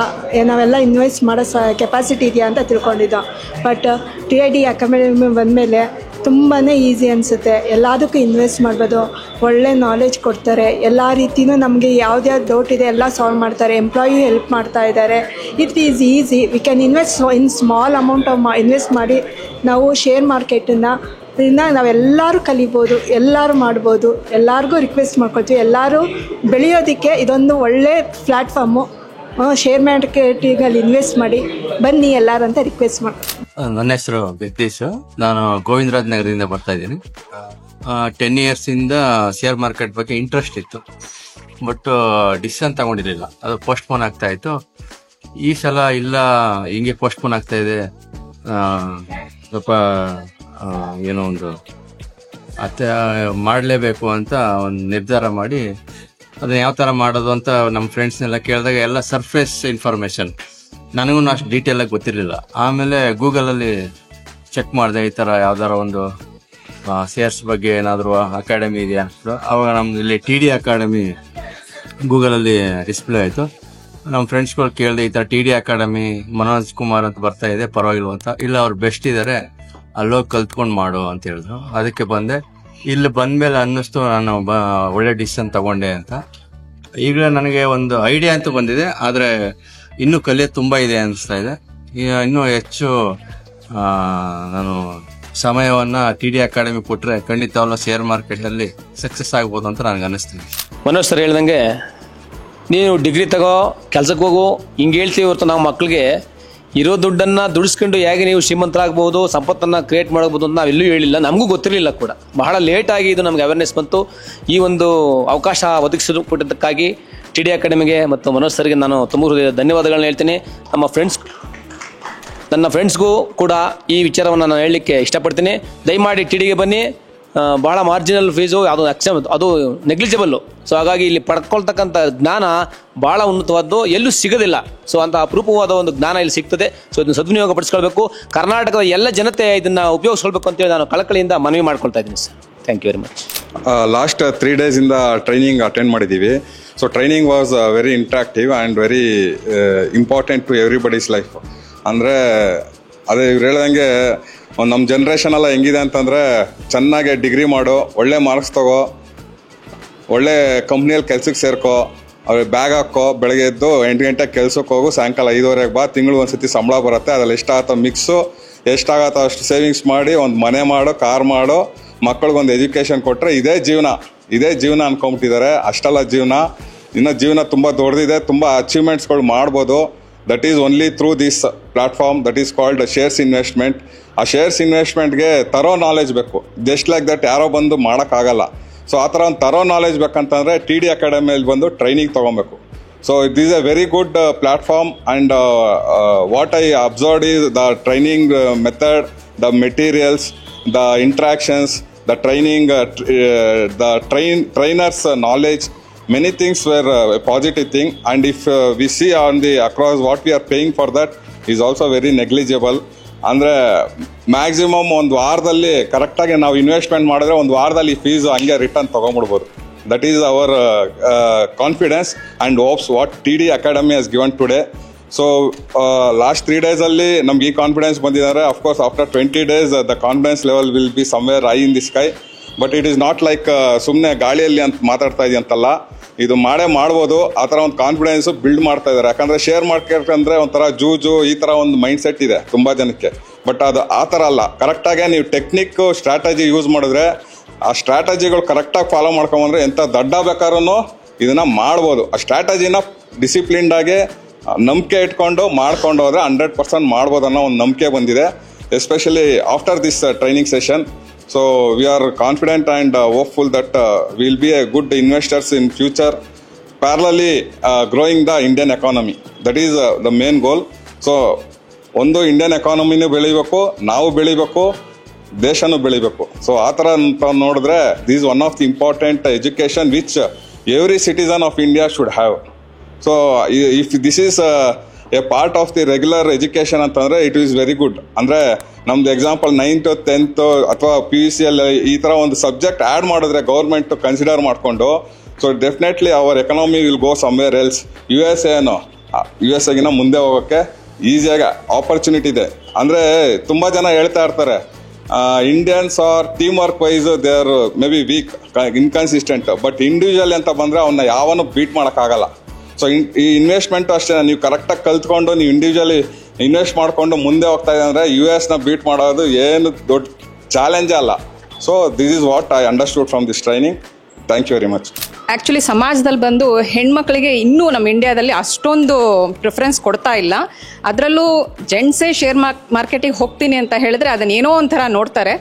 ನಾವೆಲ್ಲ ಇನ್ವೆಸ್ಟ್ ಮಾಡೋ ಕೆಪಾಸಿಟಿ ಇದೆಯಾ ಅಂತ ತಿಳ್ಕೊಂಡಿದ್ದೋ. ಬಟ್ TID ಅಕಾಡೆಮಿ ಬಂದಮೇಲೆ ತುಂಬಾ ಈಸಿ ಅನಿಸುತ್ತೆ. ಎಲ್ಲದಕ್ಕೂ ಇನ್ವೆಸ್ಟ್ ಮಾಡ್ಬೋದು, ಒಳ್ಳೆ ನಾಲೆಜ್ ಕೊಡ್ತಾರೆ, ಎಲ್ಲ ರೀತಿಯೂ ನಮಗೆ ಯಾವ್ದ್ಯಾವ್ದು ಡೌಟ್ ಇದೆ ಎಲ್ಲ ಸಾಲ್ವ್ ಮಾಡ್ತಾರೆ, ಎಂಪ್ಲಾಯಿ ಹೆಲ್ಪ್ ಮಾಡ್ತಾ ಇದ್ದಾರೆ. It is easy. We can invest in small amount invest ಮಾಡಿ ನಾವು ಶೇರ್ ಮಾರ್ಕೆಟನ್ನು ನಾವೆಲ್ಲರೂ ಕಲಿಬೋದು, ಎಲ್ಲರೂ ಮಾಡ್ಬೋದು. ಎಲ್ಲರಿಗೂ ರಿಕ್ವೆಸ್ಟ್ ಮಾಡ್ಕೊಳ್ತೀವಿ, ಎಲ್ಲರೂ ಬೆಳೆಯೋದಕ್ಕೆ ಇದೊಂದು ಒಳ್ಳೆ ಪ್ಲ್ಯಾಟ್ಫಾರ್ಮು. ಶೇರ್ ಮಾರ್ಕೆಟಿಂಗಲ್ಲಿ ಇನ್ವೆಸ್ಟ್ ಮಾಡಿ ಬನ್ನಿ ಎಲ್ಲರೂ ಅಂತ ರಿಕ್ವೆಸ್ಟ್ ಮಾಡ್ತೀನಿ. ನನ್ನ ಹೆಸರು ಜಗದೀಶ್. ನಾನು ಗೋವಿಂದರಾಜ್ ನಗರದಿಂದ ಬರ್ತಾ ಇದ್ದೀನಿ. 10 years ಇಂದ ಶೇರ್ ಮಾರ್ಕೆಟ್ ಬಗ್ಗೆ ಇಂಟ್ರೆಸ್ಟ್ ಇತ್ತು, ಬಟ್ ಡಿಸಿಷನ್ ತಗೊಂಡಿರಲಿಲ್ಲ. ಅದು ಪೋಸ್ಟ್ಪೋನ್ ಆಗ್ತಾ ಇತ್ತು. ಈ ಸಲ ಇಲ್ಲ, ಹಿಂಗೆ ಪೋಸ್ಟ್ಪೋನ್ ಆಗ್ತಾ ಇದೆ, ಸ್ವಲ್ಪ ಏನೋ ಒಂದು ಮಾಡಲೇಬೇಕು ಅಂತ ಒಂದು ನಿರ್ಧಾರ ಮಾಡಿ ಅದನ್ನ ಯಾವ ಥರ ಮಾಡೋದು ಅಂತ ನಮ್ಮ ಫ್ರೆಂಡ್ಸ್ನೆಲ್ಲ ಕೇಳಿದಾಗ ಎಲ್ಲ ಸರ್ಫೇಸ್ ಇನ್ಫಾರ್ಮೇಶನ್, ನನಗೂ ಅಷ್ಟು ಡೀಟೇಲ್ ಆಗಿ ಗೊತ್ತಿರಲಿಲ್ಲ. ಆಮೇಲೆ ಗೂಗಲಲ್ಲಿ ಚೆಕ್ ಮಾಡಿದೆ, ಈ ಥರ ಯಾವ್ದಾರ ಒಂದು ಶೇರ್ಸ್ ಬಗ್ಗೆ ಏನಾದರೂ ಅಕಾಡೆಮಿ ಇದೆಯಾ. ಅವಾಗ ನಮ್ದು ಇಲ್ಲಿ TD ಅಕಾಡೆಮಿ ಗೂಗಲಲ್ಲಿ ಡಿಸ್ಪ್ಲೇ ಆಯಿತು. ನಮ್ಮ ಫ್ರೆಂಡ್ಸ್ಗಳು ಕೇಳಿದೆ, ಈ ಥರ TD ಅಕಾಡೆಮಿ ಮನೋಜ್ ಕುಮಾರ್ ಅಂತ ಬರ್ತಾ ಇದೆ, ಪರವಾಗಿಲ್ವ ಅಂತ. ಇಲ್ಲ, ಅವ್ರು ಬೆಸ್ಟ್ ಇದ್ದಾರೆ, ಅಲ್ಲೋಗಿ ಕಲ್ತ್ಕೊಂಡು ಮಾಡು ಅಂತ ಹೇಳಿದ್ರು. ಅದಕ್ಕೆ ಬಂದೆ. ಇಲ್ಲಿ ಬಂದ್ಮೇಲೆ ಅನ್ನಿಸ್ತು ನಾನು ಒಳ್ಳೆ ಡಿಸಿಷನ್ ತಗೊಂಡೆ ಅಂತ. ಈಗಲೇ ನನಗೆ ಒಂದು ಐಡಿಯಾ ಅಂತೂ ಬಂದಿದೆ, ಆದರೆ ಇನ್ನೂ ಕಲಿಯೋದು ತುಂಬ ಇದೆ ಅನಿಸ್ತಾ ಇದೆ. ಇನ್ನೂ ಹೆಚ್ಚು ನಾನು ಸಮಯವನ್ನು TD ಅಕಾಡೆಮಿ ಕೊಟ್ಟರೆ ಖಂಡಿತವಾಗ್ಲೂ ಶೇರ್ ಮಾರ್ಕೆಟಲ್ಲಿ ಸಕ್ಸಸ್ ಆಗ್ಬೋದು ಅಂತ ನನಗೆ ಅನ್ನಿಸ್ತೀನಿ. ಮನೋಜ್ ಸರ್ ಹೇಳ್ದಂಗೆ ನೀನು ಡಿಗ್ರಿ ತಗೋ, ಕೆಲ್ಸಕ್ಕೆ ಹೋಗು, ಹಿಂಗೆ ಹೇಳ್ತೀವಿ ಹೊರತು ನಾವು ಮಕ್ಕಳಿಗೆ ಇರೋ ದುಡ್ಡನ್ನು ದುಡಿಸ್ಕೊಂಡು ಹೇಗೆ ನೀವು ಶ್ರೀಮಂತರಾಗ್ಬೋದು, ಸಂಪತ್ತನ್ನು ಕ್ರಿಯೇಟ್ ಮಾಡಬಹುದು ಅಂತ ನಾವೆಲ್ಲೂ ಹೇಳಿಲ್ಲ, ನಮಗೂ ಗೊತ್ತಿರಲಿಲ್ಲ ಕೂಡ. ಬಹಳ ಲೇಟಾಗಿ ಇದು ನಮಗೆ ಅವೇರ್ನೆಸ್ ಬಂತು. ಈ ಒಂದು ಅವಕಾಶ ಒದಗಿಸಿಕೊಟ್ಟಿದ್ದಕ್ಕಾಗಿ TD ಅಕಾಡೆಮಿಗೆ ಮತ್ತು ಮನೋಜ್ ಸರ್ಗೆ ನಾನು ತುಂಬ ಧನ್ಯವಾದಗಳನ್ನ ಹೇಳ್ತೀನಿ. ನನ್ನ ಫ್ರೆಂಡ್ಸ್ಗೂ ಕೂಡ ಈ ವಿಚಾರವನ್ನು ನಾನು ಹೇಳಲಿಕ್ಕೆ ಇಷ್ಟಪಡ್ತೀನಿ. ದಯಮಾಡಿ TDಗೆ ಬನ್ನಿ. ಭಾಳ ಮಾರ್ಜಿನಲ್ ಫೀಸು, ಅದು ನೆಗ್ಲಿಜಿಬಲ್ಲು. ಸೊ ಹಾಗಾಗಿ ಇಲ್ಲಿ ಪಡ್ಕೊಳ್ತಕ್ಕಂಥ ಜ್ಞಾನ ಭಾಳ ಉನ್ನತವಾದ್ದು, ಎಲ್ಲೂ ಸಿಗೋದಿಲ್ಲ. ಸೊ ಅಂತ ಅಪರೂಪವಾದ ಒಂದು ಜ್ಞಾನ ಇಲ್ಲಿ ಸಿಗ್ತದೆ. ಸೊ ಇದನ್ನು ಸದ್ವಿನಿಯೋಗ ಪಡಿಸ್ಕೊಳ್ಬೇಕು. ಕರ್ನಾಟಕದ ಎಲ್ಲ ಜನತೆ ಇದನ್ನು ಉಪಯೋಗಿಸ್ಕೊಳ್ಬೇಕು ಅಂತೇಳಿ ನಾನು ಕಳಕಳಿಯಿಂದ ಮನವಿ ಮಾಡ್ಕೊಳ್ತಾ ಇದ್ದೀನಿ sir. Thank you very much. Last 3 days ಇಂದ ಟ್ರೈನಿಂಗ್ ಅಟೆಂಡ್ ಮಾಡಿದ್ದೀವಿ. So training was very interactive and very important to everybody's life. ಅಂದರೆ ಅದೇ ಇವ್ರು ಹೇಳ್ದಂಗೆ ನಮ್ಮ ಜನ್ರೇಷನ್ ಎಲ್ಲ ಹೆಂಗಿದೆ ಅಂತಂದರೆ, ಚೆನ್ನಾಗಿ ಡಿಗ್ರಿ ಮಾಡು, ಒಳ್ಳೆ ಮಾರ್ಕ್ಸ್ ತಗೋ, ಒಳ್ಳೆ ಕಂಪ್ನಿಯಲ್ಲಿ ಕೆಲ್ಸಕ್ಕೆ ಸೇರ್ಕೋ, ಅವ್ರಿಗೆ ಬ್ಯಾಗ್ ಹಾಕೋ, ಬೆಳಗ್ಗೆ ಎದ್ದು 8 ಗಂಟೆಗೆ ಕೆಲ್ಸಕ್ಕೆ ಹೋಗು, ಸಾಯಂಕಾಲ 5:30 ಬಾ, ತಿಂಗಳು ಒಂದ್ಸತಿ ಸಂಬಳ ಬರುತ್ತೆ, ಅದ್ರಲ್ಲಿ ಎಷ್ಟಾಗತ್ತೋ ಮಿಕ್ಸು, ಎಷ್ಟಾಗತ್ತೋ ಅಷ್ಟು ಸೇವಿಂಗ್ಸ್ ಮಾಡಿ ಒಂದು ಮನೆ ಮಾಡು, ಕಾರ್ ಮಾಡು, ಮಕ್ಕಳಿಗೊಂದು ಎಜುಕೇಷನ್ ಕೊಟ್ಟರೆ ಇದೇ ಜೀವನ ಅನ್ಕೊಂಬಿಟ್ಟಿದ್ದಾರೆ. ಅಷ್ಟಲ್ಲ ಜೀವನ, ಇನ್ನು ಜೀವನ ತುಂಬ ದೊಡ್ಡದಿದೆ, ತುಂಬ ಅಚೀವ್ಮೆಂಟ್ಸ್ಗಳು ಮಾಡ್ಬೋದು. That is only through this platform that is called shares investment. ಆ ಶೇರ್ಸ್ ಇನ್ವೆಸ್ಟ್ಮೆಂಟ್ಗೆ ತರೋ ನಾಲೆಜ್ ಬೇಕು. ಜಸ್ಟ್ ಲೈಕ್ ದಟ್ ಯಾರೋ ಬಂದು ಮಾಡೋಕ್ಕಾಗಲ್ಲ. ಸೊ ಆ ಥರ ಒಂದು ತರೋ ನಾಲೆಜ್ ಬೇಕಂತಂದರೆ TD ಅಕಾಡೆಮಿಯಲ್ಲಿ ಬಂದು ಟ್ರೈನಿಂಗ್ ತೊಗೊಬೇಕು. So it is A very good platform and what I observed is the training method, the materials, the interactions, the training, the trainers knowledge. Many things were a positive thing, and if we see on the across what we are paying for that is also very negligible. ಅಂದರೆ maximum ಒಂದು ವಾರದಲ್ಲಿ ಕರೆಕ್ಟಾಗಿ ನಾವು investment ಮಾಡಿದ್ರೆ ಒಂದು ವಾರದಲ್ಲಿ fees ಹಂಗೆ return ತೊಗೊಂಬಿಡ್ಬೋದು. That is our confidence and hopes what TD academy has given today. So last 3 days ನಮ್ಗೆ ಈ ಕಾನ್ಫಿಡೆನ್ಸ್ ಬಂದಿದ್ದಾರೆ. Of course after 20 days the confidence level will be somewhere high in the sky. But it is not like ಸುಮ್ಮನೆ ಗಾಳಿಯಲ್ಲಿ ಅಂತ ಮಾತಾಡ್ತಾ ಇದೆಯಂತಲ್ಲ, ಇದು ಮಾಡ್ಬೋದು. ಆ ಥರ ಒಂದು ಕಾನ್ಫಿಡೆನ್ಸ್ ಬಿಲ್ಡ್ ಮಾಡ್ತಾ ಇದ್ದಾರೆ. ಯಾಕಂದರೆ ಶೇರ್ ಮಾರ್ಕೆಟ್ ಅಂದರೆ ಒಂಥರ ಜೂಜು, ಈ ಥರ ಒಂದು ಮೈಂಡ್ ಸೆಟ್ ಇದೆ ತುಂಬ ಜನಕ್ಕೆ. ಬಟ್ ಅದು ಆ ಥರ ಅಲ್ಲ. ಕರೆಕ್ಟಾಗಿ ನೀವು ಟೆಕ್ನಿಕ್ಕು, ಸ್ಟ್ರಾಟಜಿ ಯೂಸ್ ಮಾಡಿದ್ರೆ, ಆ ಸ್ಟ್ರಾಟಜಿಗಳು ಕರೆಕ್ಟಾಗಿ ಫಾಲೋ ಮಾಡ್ಕೊಂಬಂದ್ರೆ ಎಂಥ ದೊಡ್ಡ ಬೇಕಾದ್ರೂ ಇದನ್ನು ಮಾಡ್ಬೋದು. ಆ ಸ್ಟ್ರಾಟಜಿನ ಡಿಸಿಪ್ಲಿನ್ಡಾಗಿ ನಂಬಿಕೆ ಇಟ್ಕೊಂಡು ಮಾಡ್ಕೊಂಡು ಹೋದರೆ 100% ಮಾಡ್ಬೋದು ಅನ್ನೋ ಒಂದು ನಂಬಿಕೆ ಬಂದಿದೆ, especially after this training session. So we are confident and hopeful that we will be a good investors in future, parallelly growing the Indian economy. That is the main goal. So ಒಂದು Indian ಎಕಾನಮಿನೂ ಬೆಳಿಬೇಕು, ನಾವು ಬೆಳಿಬೇಕು, ದೇಶನೂ ಬೆಳಿಬೇಕು. So ಆ ಥರ ಅಂತ ನೋಡಿದ್ರೆ this one of the important education which every citizen of India should have. So if this is A part of the regular education ಅಂತಂದರೆ ಇಟ್ ಈಸ್ ವೆರಿ ಗುಡ್. ಅಂದರೆ ನಮ್ದು ಎಕ್ಸಾಂಪಲ್ 9th 10th ಅಥವಾ PUC ಅಲ್ಲಿ ಈ ಥರ ಒಂದು subject add ಮಾಡಿದ್ರೆ government consider ಮಾಡಿಕೊಂಡು, so definitely our economy will go somewhere else. USA ಮುಂದೆ ಹೋಗೋಕ್ಕೆ ಈಸಿಯಾಗಿ ಆಪರ್ಚುನಿಟಿ ಇದೆ. ಅಂದರೆ ತುಂಬ ಜನ ಹೇಳ್ತಾ ಇರ್ತಾರೆ Indians are team work wise they are may be weak, inconsistent, but individual ಅಂತ ಬಂದರೆ ಅವನ್ನ ಯಾವನು ಬೀಟ್ ಮಾಡೋಕ್ಕಾಗಲ್ಲ. ಸೊ ಈ ಇನ್ವೆಸ್ಟ್ಮೆಂಟು ಅಷ್ಟೇ, ನೀವು ಕರೆಕ್ಟಾಗಿ ಕಲ್ತ್ಕೊಂಡು ನೀವು ಇಂಡಿವಿಜುವಲಿ ಇನ್ವೆಸ್ಟ್ ಮಾಡಿಕೊಂಡು ಮುಂದೆ ಹೋಗ್ತಾ ಇದೆ ಅಂದರೆ US ಬೀಟ್ ಮಾಡೋದು ಏನು ದೊಡ್ಡ ಚಾಲೆಂಜೇ ಅಲ್ಲ. So this is what I understood from this training. Thank you very much. Actually ಸಮಾಜದಲ್ಲಿ ಬಂದು ಹೆಣ್ಮಕ್ಳಿಗೆ ಇನ್ನೂ ನಮ್ಮ ಇಂಡಿಯಾದಲ್ಲಿ ಅಷ್ಟೊಂದು ಪ್ರಿಫರೆನ್ಸ್ ಕೊಡ್ತಾ ಇಲ್ಲ. ಅದರಲ್ಲೂ ಜೆಂಟ್ಸೇ ಶೇರ್ ಮಾರ್ಕೆಟಿಗೆ ಹೋಗ್ತೀನಿ ಅಂತ ಹೇಳಿದ್ರೆ ಅದನ್ನೇನೋ ಒಂಥರ ನೋಡ್ತಾರೆ.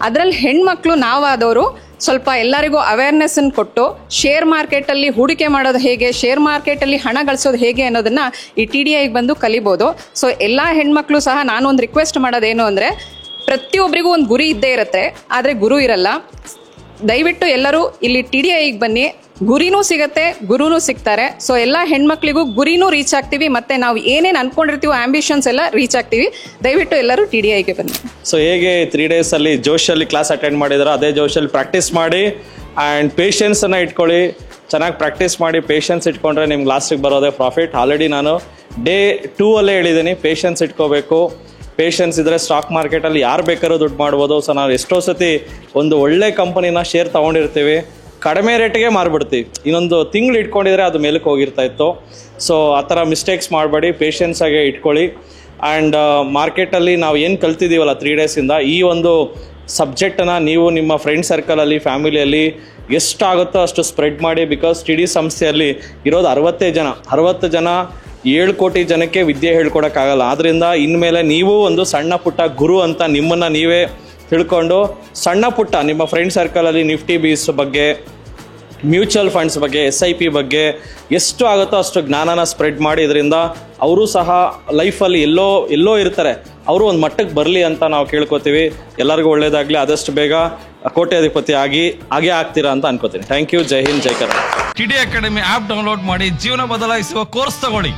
ಅದರಲ್ಲಿ ಹೆಣ್ಮಕ್ಳು ನಾವಾದವರು ಸ್ವಲ್ಪ ಎಲ್ಲರಿಗೂ ಅವೇರ್ನೆಸ್ಸನ್ನು ಕೊಟ್ಟು ಶೇರ್ ಮಾರ್ಕೆಟಲ್ಲಿ ಹೂಡಿಕೆ ಮಾಡೋದು ಹೇಗೆ, ಶೇರ್ ಮಾರ್ಕೆಟಲ್ಲಿ ಹಣ ಗಳಿಸೋದು ಹೇಗೆ ಅನ್ನೋದನ್ನು ಈ TDIಗೆ ಬಂದು ಕಲಿಬೋದು. ಸೊ ಎಲ್ಲ ಹೆಣ್ಮಕ್ಳು ಸಹ ನಾನೊಂದು ರಿಕ್ವೆಸ್ಟ್ ಮಾಡೋದೇನು ಅಂದರೆ, ಪ್ರತಿಯೊಬ್ಬರಿಗೂ ಒಂದು ಗುರಿ ಇದ್ದೇ ಇರುತ್ತೆ, ಆದರೆ ಗುರು ಇರಲ್ಲ. ದಯವಿಟ್ಟು ಎಲ್ಲರೂ ಇಲ್ಲಿ TDIಗೆ ಬನ್ನಿ, ಗುರಿನೂ ಸಿಗುತ್ತೆ, ಗುರುನೂ ಸಿಗ್ತಾರೆ. ಸೊ ಎಲ್ಲ ಹೆಣ್ಮಕ್ಳಿಗೂ ಗುರಿನೂ ರೀಚ್ ಆಗ್ತೀವಿ, ಮತ್ತು ನಾವು ಏನೇನು ಅಂದ್ಕೊಂಡಿರ್ತೀವೋ ಆಂಬಿಷನ್ಸ್ ಎಲ್ಲ ರೀಚ್ ಆಗ್ತೀವಿ. ದಯವಿಟ್ಟು ಎಲ್ಲರೂ TDIಗೆ ಬನ್ನಿ. ಸೊ ಹೇಗೆ 3 ಡೇಸಲ್ಲಿ ಜೋಶಲ್ಲಿ ಕ್ಲಾಸ್ ಅಟೆಂಡ್ ಮಾಡಿದಾರೋ ಅದೇ ಜೋಶಲ್ಲಿ ಪ್ರಾಕ್ಟೀಸ್ ಮಾಡಿ ಆ್ಯಂಡ್ ಪೇಷನ್ಸನ್ನು ಇಟ್ಕೊಳ್ಳಿ. ಚೆನ್ನಾಗಿ ಪ್ರಾಕ್ಟೀಸ್ ಮಾಡಿ ಪೇಷನ್ಸ್ ಇಟ್ಕೊಂಡ್ರೆ ನಿಮ್ಗೆ ಲಾಸ್ಟಿಗೆ ಬರೋದೇ ಪ್ರಾಫಿಟ್. ಆಲ್ರೆಡಿ ನಾನು ಡೇ 2 ಅಲ್ಲೇ ಹೇಳಿದ್ದೀನಿ, ಪೇಷನ್ಸ್ ಇಟ್ಕೋಬೇಕು. ಪೇಷನ್ಸ್ ಇದ್ದರೆ ಸ್ಟಾಕ್ ಮಾರ್ಕೆಟಲ್ಲಿ ಯಾರು ಬೇಕಾದ್ರೂ ದುಡ್ಡು ಮಾಡ್ಬೋದು. ಸೊ ನಾವು ಎಷ್ಟೋ ಸತಿ ಒಂದು ಒಳ್ಳೆ ಕಂಪನಿನ ಶೇರ್ ತೊಗೊಂಡಿರ್ತೀವಿ, ಕಡಿಮೆ ರೇಟಿಗೆ ಮಾರ್ಬಿಡ್ತೀವಿ, ಇನ್ನೊಂದು ತಿಂಗಳು ಇಟ್ಕೊಂಡಿದ್ರೆ ಅದು ಮೇಲಕ್ಕೆ ಹೋಗಿರ್ತಾ ಇತ್ತು. ಸೊ ಆ ಥರ ಮಿಸ್ಟೇಕ್ಸ್ ಮಾಡಬೇಡಿ, ಪೇಷನ್ಸಾಗೆ ಇಟ್ಕೊಳ್ಳಿ. ಆ್ಯಂಡ್ ಮಾರ್ಕೆಟಲ್ಲಿ ನಾವು ಏನು ಕಲ್ತಿದ್ದೀವಲ್ಲ 3 ಡೇಸಿಂದ, ಈ ಒಂದು ಸಬ್ಜೆಕ್ಟನ್ನು ನೀವು ನಿಮ್ಮ ಫ್ರೆಂಡ್ ಸರ್ಕಲಲ್ಲಿ, ಫ್ಯಾಮಿಲಿಯಲ್ಲಿ ಎಷ್ಟಾಗುತ್ತೋ ಅಷ್ಟು ಸ್ಪ್ರೆಡ್ ಮಾಡಿ. ಬಿಕಾಸ್ TD ಸಂಸ್ಥೆಯಲ್ಲಿ ಇರೋದು 60 ಜನ 7 ಕೋಟಿ ಜನಕ್ಕೆ ವಿದ್ಯೆ ಹೇಳ್ಕೊಡೋಕ್ಕಾಗಲ್ಲ. ಆದ್ದರಿಂದ ಇನ್ಮೇಲೆ ನೀವು ಒಂದು ಸಣ್ಣ ಪುಟ್ಟ ಗುರು ಅಂತ ನಿಮ್ಮನ್ನು ನೀವೇ ತಿಳ್ಕೊಂಡು ಸಣ್ಣ ಪುಟ್ಟ ನಿಮ್ಮ ಫ್ರೆಂಡ್ ಸರ್ಕಲಲ್ಲಿ ನಿಫ್ಟಿ ಬೀಸ್ ಬಗ್ಗೆ, ಮ್ಯೂಚುವಲ್ ಫಂಡ್ಸ್ ಬಗ್ಗೆ, SIP ಬಗ್ಗೆ ಎಷ್ಟು ಆಗುತ್ತೋ ಅಷ್ಟು ಜ್ಞಾನನ ಸ್ಪ್ರೆಡ್ ಮಾಡಿ. ಇದರಿಂದ ಅವರು ಸಹ ಲೈಫಲ್ಲಿ ಎಲ್ಲೋ ಇರ್ತಾರೆ, ಅವರು ಒಂದು ಮಟ್ಟಕ್ಕೆ ಬರಲಿ ಅಂತ ನಾವು ಕೇಳ್ಕೊತೀವಿ. ಎಲ್ಲರಿಗೂ ಒಳ್ಳೇದಾಗಲಿ, ಆದಷ್ಟು ಬೇಗ ಕೋಟ್ಯಾಧಿಪತಿ ಆಗೇ ಆಗ್ತೀರಾ ಅಂತ ಅನ್ಕೋತೀನಿ. Thank you. Jai Hind, Jai Karnataka. TD academy app download ಮಾಡಿ ಜೀವನ ಬದಲಾಯಿಸುವ ಕೋರ್ಸ್ ತಗೊಳ್ಳಿ.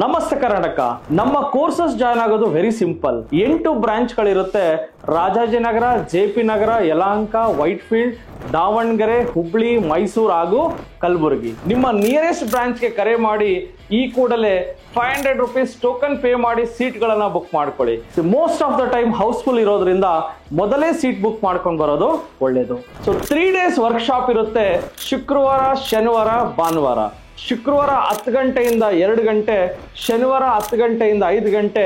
ನಮಸ್ತೆ ಕರ್ನಾಟಕ. ನಮ್ಮ ಕೋರ್ಸಸ್ ಜಾಯ್ನ್ ಆಗೋದು ವೆರಿ ಸಿಂಪಲ್. 8 ಬ್ರಾಂಚ್ಗಳಿರುತ್ತೆ. ರಾಜಾಜಿನಗರ, JP ನಗರ, ಯಲಹಂಕ, ವೈಟ್ಫೀಲ್ಡ್, ದಾವಣಗೆರೆ, ಹುಬ್ಳಿ, ಮೈಸೂರು ಹಾಗೂ ಕಲಬುರಗಿ. ನಿಮ್ಮ ನಿಯರೆಸ್ಟ್ ಬ್ರಾಂಚ್ಗೆ ಕರೆ ಮಾಡಿ ಈ ಕೂಡಲೇ 500 ರೂಪೀಸ್ ಟೋಕನ್ ಪೇ ಮಾಡಿ ಸೀಟ್ಗಳನ್ನು ಬುಕ್ ಮಾಡ್ಕೊಳ್ಳಿ. Most of the time houseful ಇರೋದ್ರಿಂದ ಮೊದಲೇ ಸೀಟ್ ಬುಕ್ ಮಾಡ್ಕೊಂಡು ಬರೋದು ಒಳ್ಳೇದು. ಸೊ 3 ಡೇಸ್ ವರ್ಕ್ಶಾಪ್ ಇರುತ್ತೆ. ಶುಕ್ರವಾರ, ಶನಿವಾರ, ಭಾನುವಾರ. ಶುಕ್ರವಾರ 10 ಗಂಟೆಯಿಂದ 2 ಗಂಟೆ, ಶನಿವಾರ 10 ಗಂಟೆಯಿಂದ 5 ಗಂಟೆ,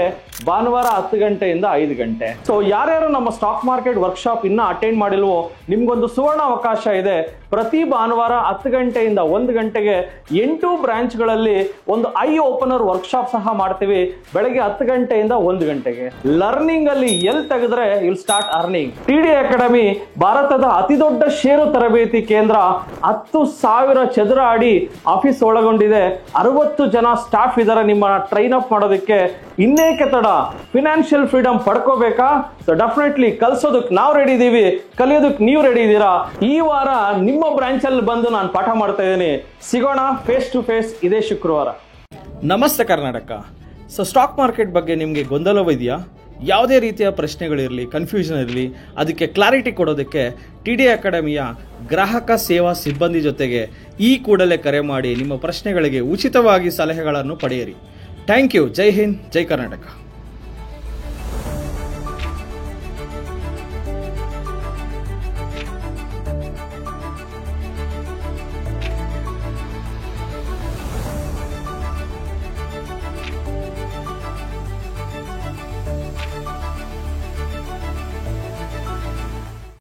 ಭಾನುವಾರ 10 ಗಂಟೆಯಿಂದ 5 ಗಂಟೆ. ಸೊ ಯಾರ್ಯಾರು ನಮ್ಮ ಸ್ಟಾಕ್ ಮಾರ್ಕೆಟ್ ವರ್ಕ್ಶಾಪ್ ಇನ್ನೂ ಅಟೆಂಡ್ ಮಾಡಿಲ್ವೋ ನಿಮ್ಗೊಂದು ಸುವರ್ಣ ಅವಕಾಶ ಇದೆ. ಪ್ರತಿ ಭಾನುವಾರ 10 ಗಂಟೆಯಿಂದ 1 ಗಂಟೆಗೆ 8 ಬ್ರಾಂಚ್ಗಳಲ್ಲಿ ಒಂದು ಐ ಓಪನರ್ ವರ್ಕ್ಶಾಪ್ ಸಹ ಮಾಡ್ತೀವಿ. ಬೆಳಗ್ಗೆ 10 ಗಂಟೆಯಿಂದ 1 ಗಂಟೆಗೆ. ಲರ್ನಿಂಗ್ ಅಲ್ಲಿ ಎಲ್ಲಿ ತೆಗೆದ್ರೆ will start earning. TD academy ಭಾರತದ ಅತಿ ದೊಡ್ಡ ಷೇರು ತರಬೇತಿ ಕೇಂದ್ರ. 10,000 ಚದರ ಅಡಿ ಆಫೀಸ್ ಒಳಗೊಂಡಿದೆ. 60 ಜನ ಸ್ಟಾಫ್ ಇದ್ದಾರೆ ನಿಮ್ಮನ್ನ ಟ್ರೈನ್ ಅಪ್ ಮಾಡೋದಕ್ಕೆ. ಇನ್ನೇಕೆ ತಡ? ಫಿನಾನ್ಷಿಯಲ್ ಫ್ರೀಡಮ್ ಪಡ್ಕೋಬೇಕಾ? ಸೊ ಡೆಫಿನೆಟ್ಲಿ ಕಲ್ಸೋದಕ್ಕೆ ನಾವು ರೆಡಿ ಇದೀವಿ, ಕಲಿಯೋದಕ್ಕೆ ನೀವು ರೆಡಿ ಇದ್ದೀರಾ? ಈ ವಾರ ನಿಮ್ಮ ಬ್ರಾಂಚ್ ಅಲ್ಲಿ ಬಂದು ನಾನು ಪಾಠ ಮಾಡ್ತಾ ಇದ್ದೀನಿ. ಸಿಗೋಣ ಫೇಸ್ ಟು ಫೇಸ್ ಇದೇ ಶುಕ್ರವಾರ. ನಮಸ್ತೆ ಕರ್ನಾಟಕ. ಸೊ ಸ್ಟಾಕ್ ಮಾರ್ಕೆಟ್ ಬಗ್ಗೆ ನಿಮಗೆ ಗೊಂದಲವಿದೆಯಾ? ಯಾವುದೇ ರೀತಿಯ ಪ್ರಶ್ನೆಗಳಿರಲಿ, ಕನ್ಫ್ಯೂಷನ್ ಇರಲಿ, ಅದಕ್ಕೆ ಕ್ಲಾರಿಟಿ ಕೊಡೋದಕ್ಕೆ TD ಅಕಾಡೆಮಿಯ ಗ್ರಾಹಕ ಸೇವಾ ಸಿಬ್ಬಂದಿ ಜೊತೆಗೆ ಈ ಕೂಡಲೇ ಕರೆ ಮಾಡಿ ನಿಮ್ಮ ಪ್ರಶ್ನೆಗಳಿಗೆ ಉಚಿತವಾಗಿ ಸಲಹೆಗಳನ್ನು ಪಡೆಯಿರಿ. Thank you. ಜೈ ಹಿಂದ್, ಜೈ ಕರ್ನಾಟಕ.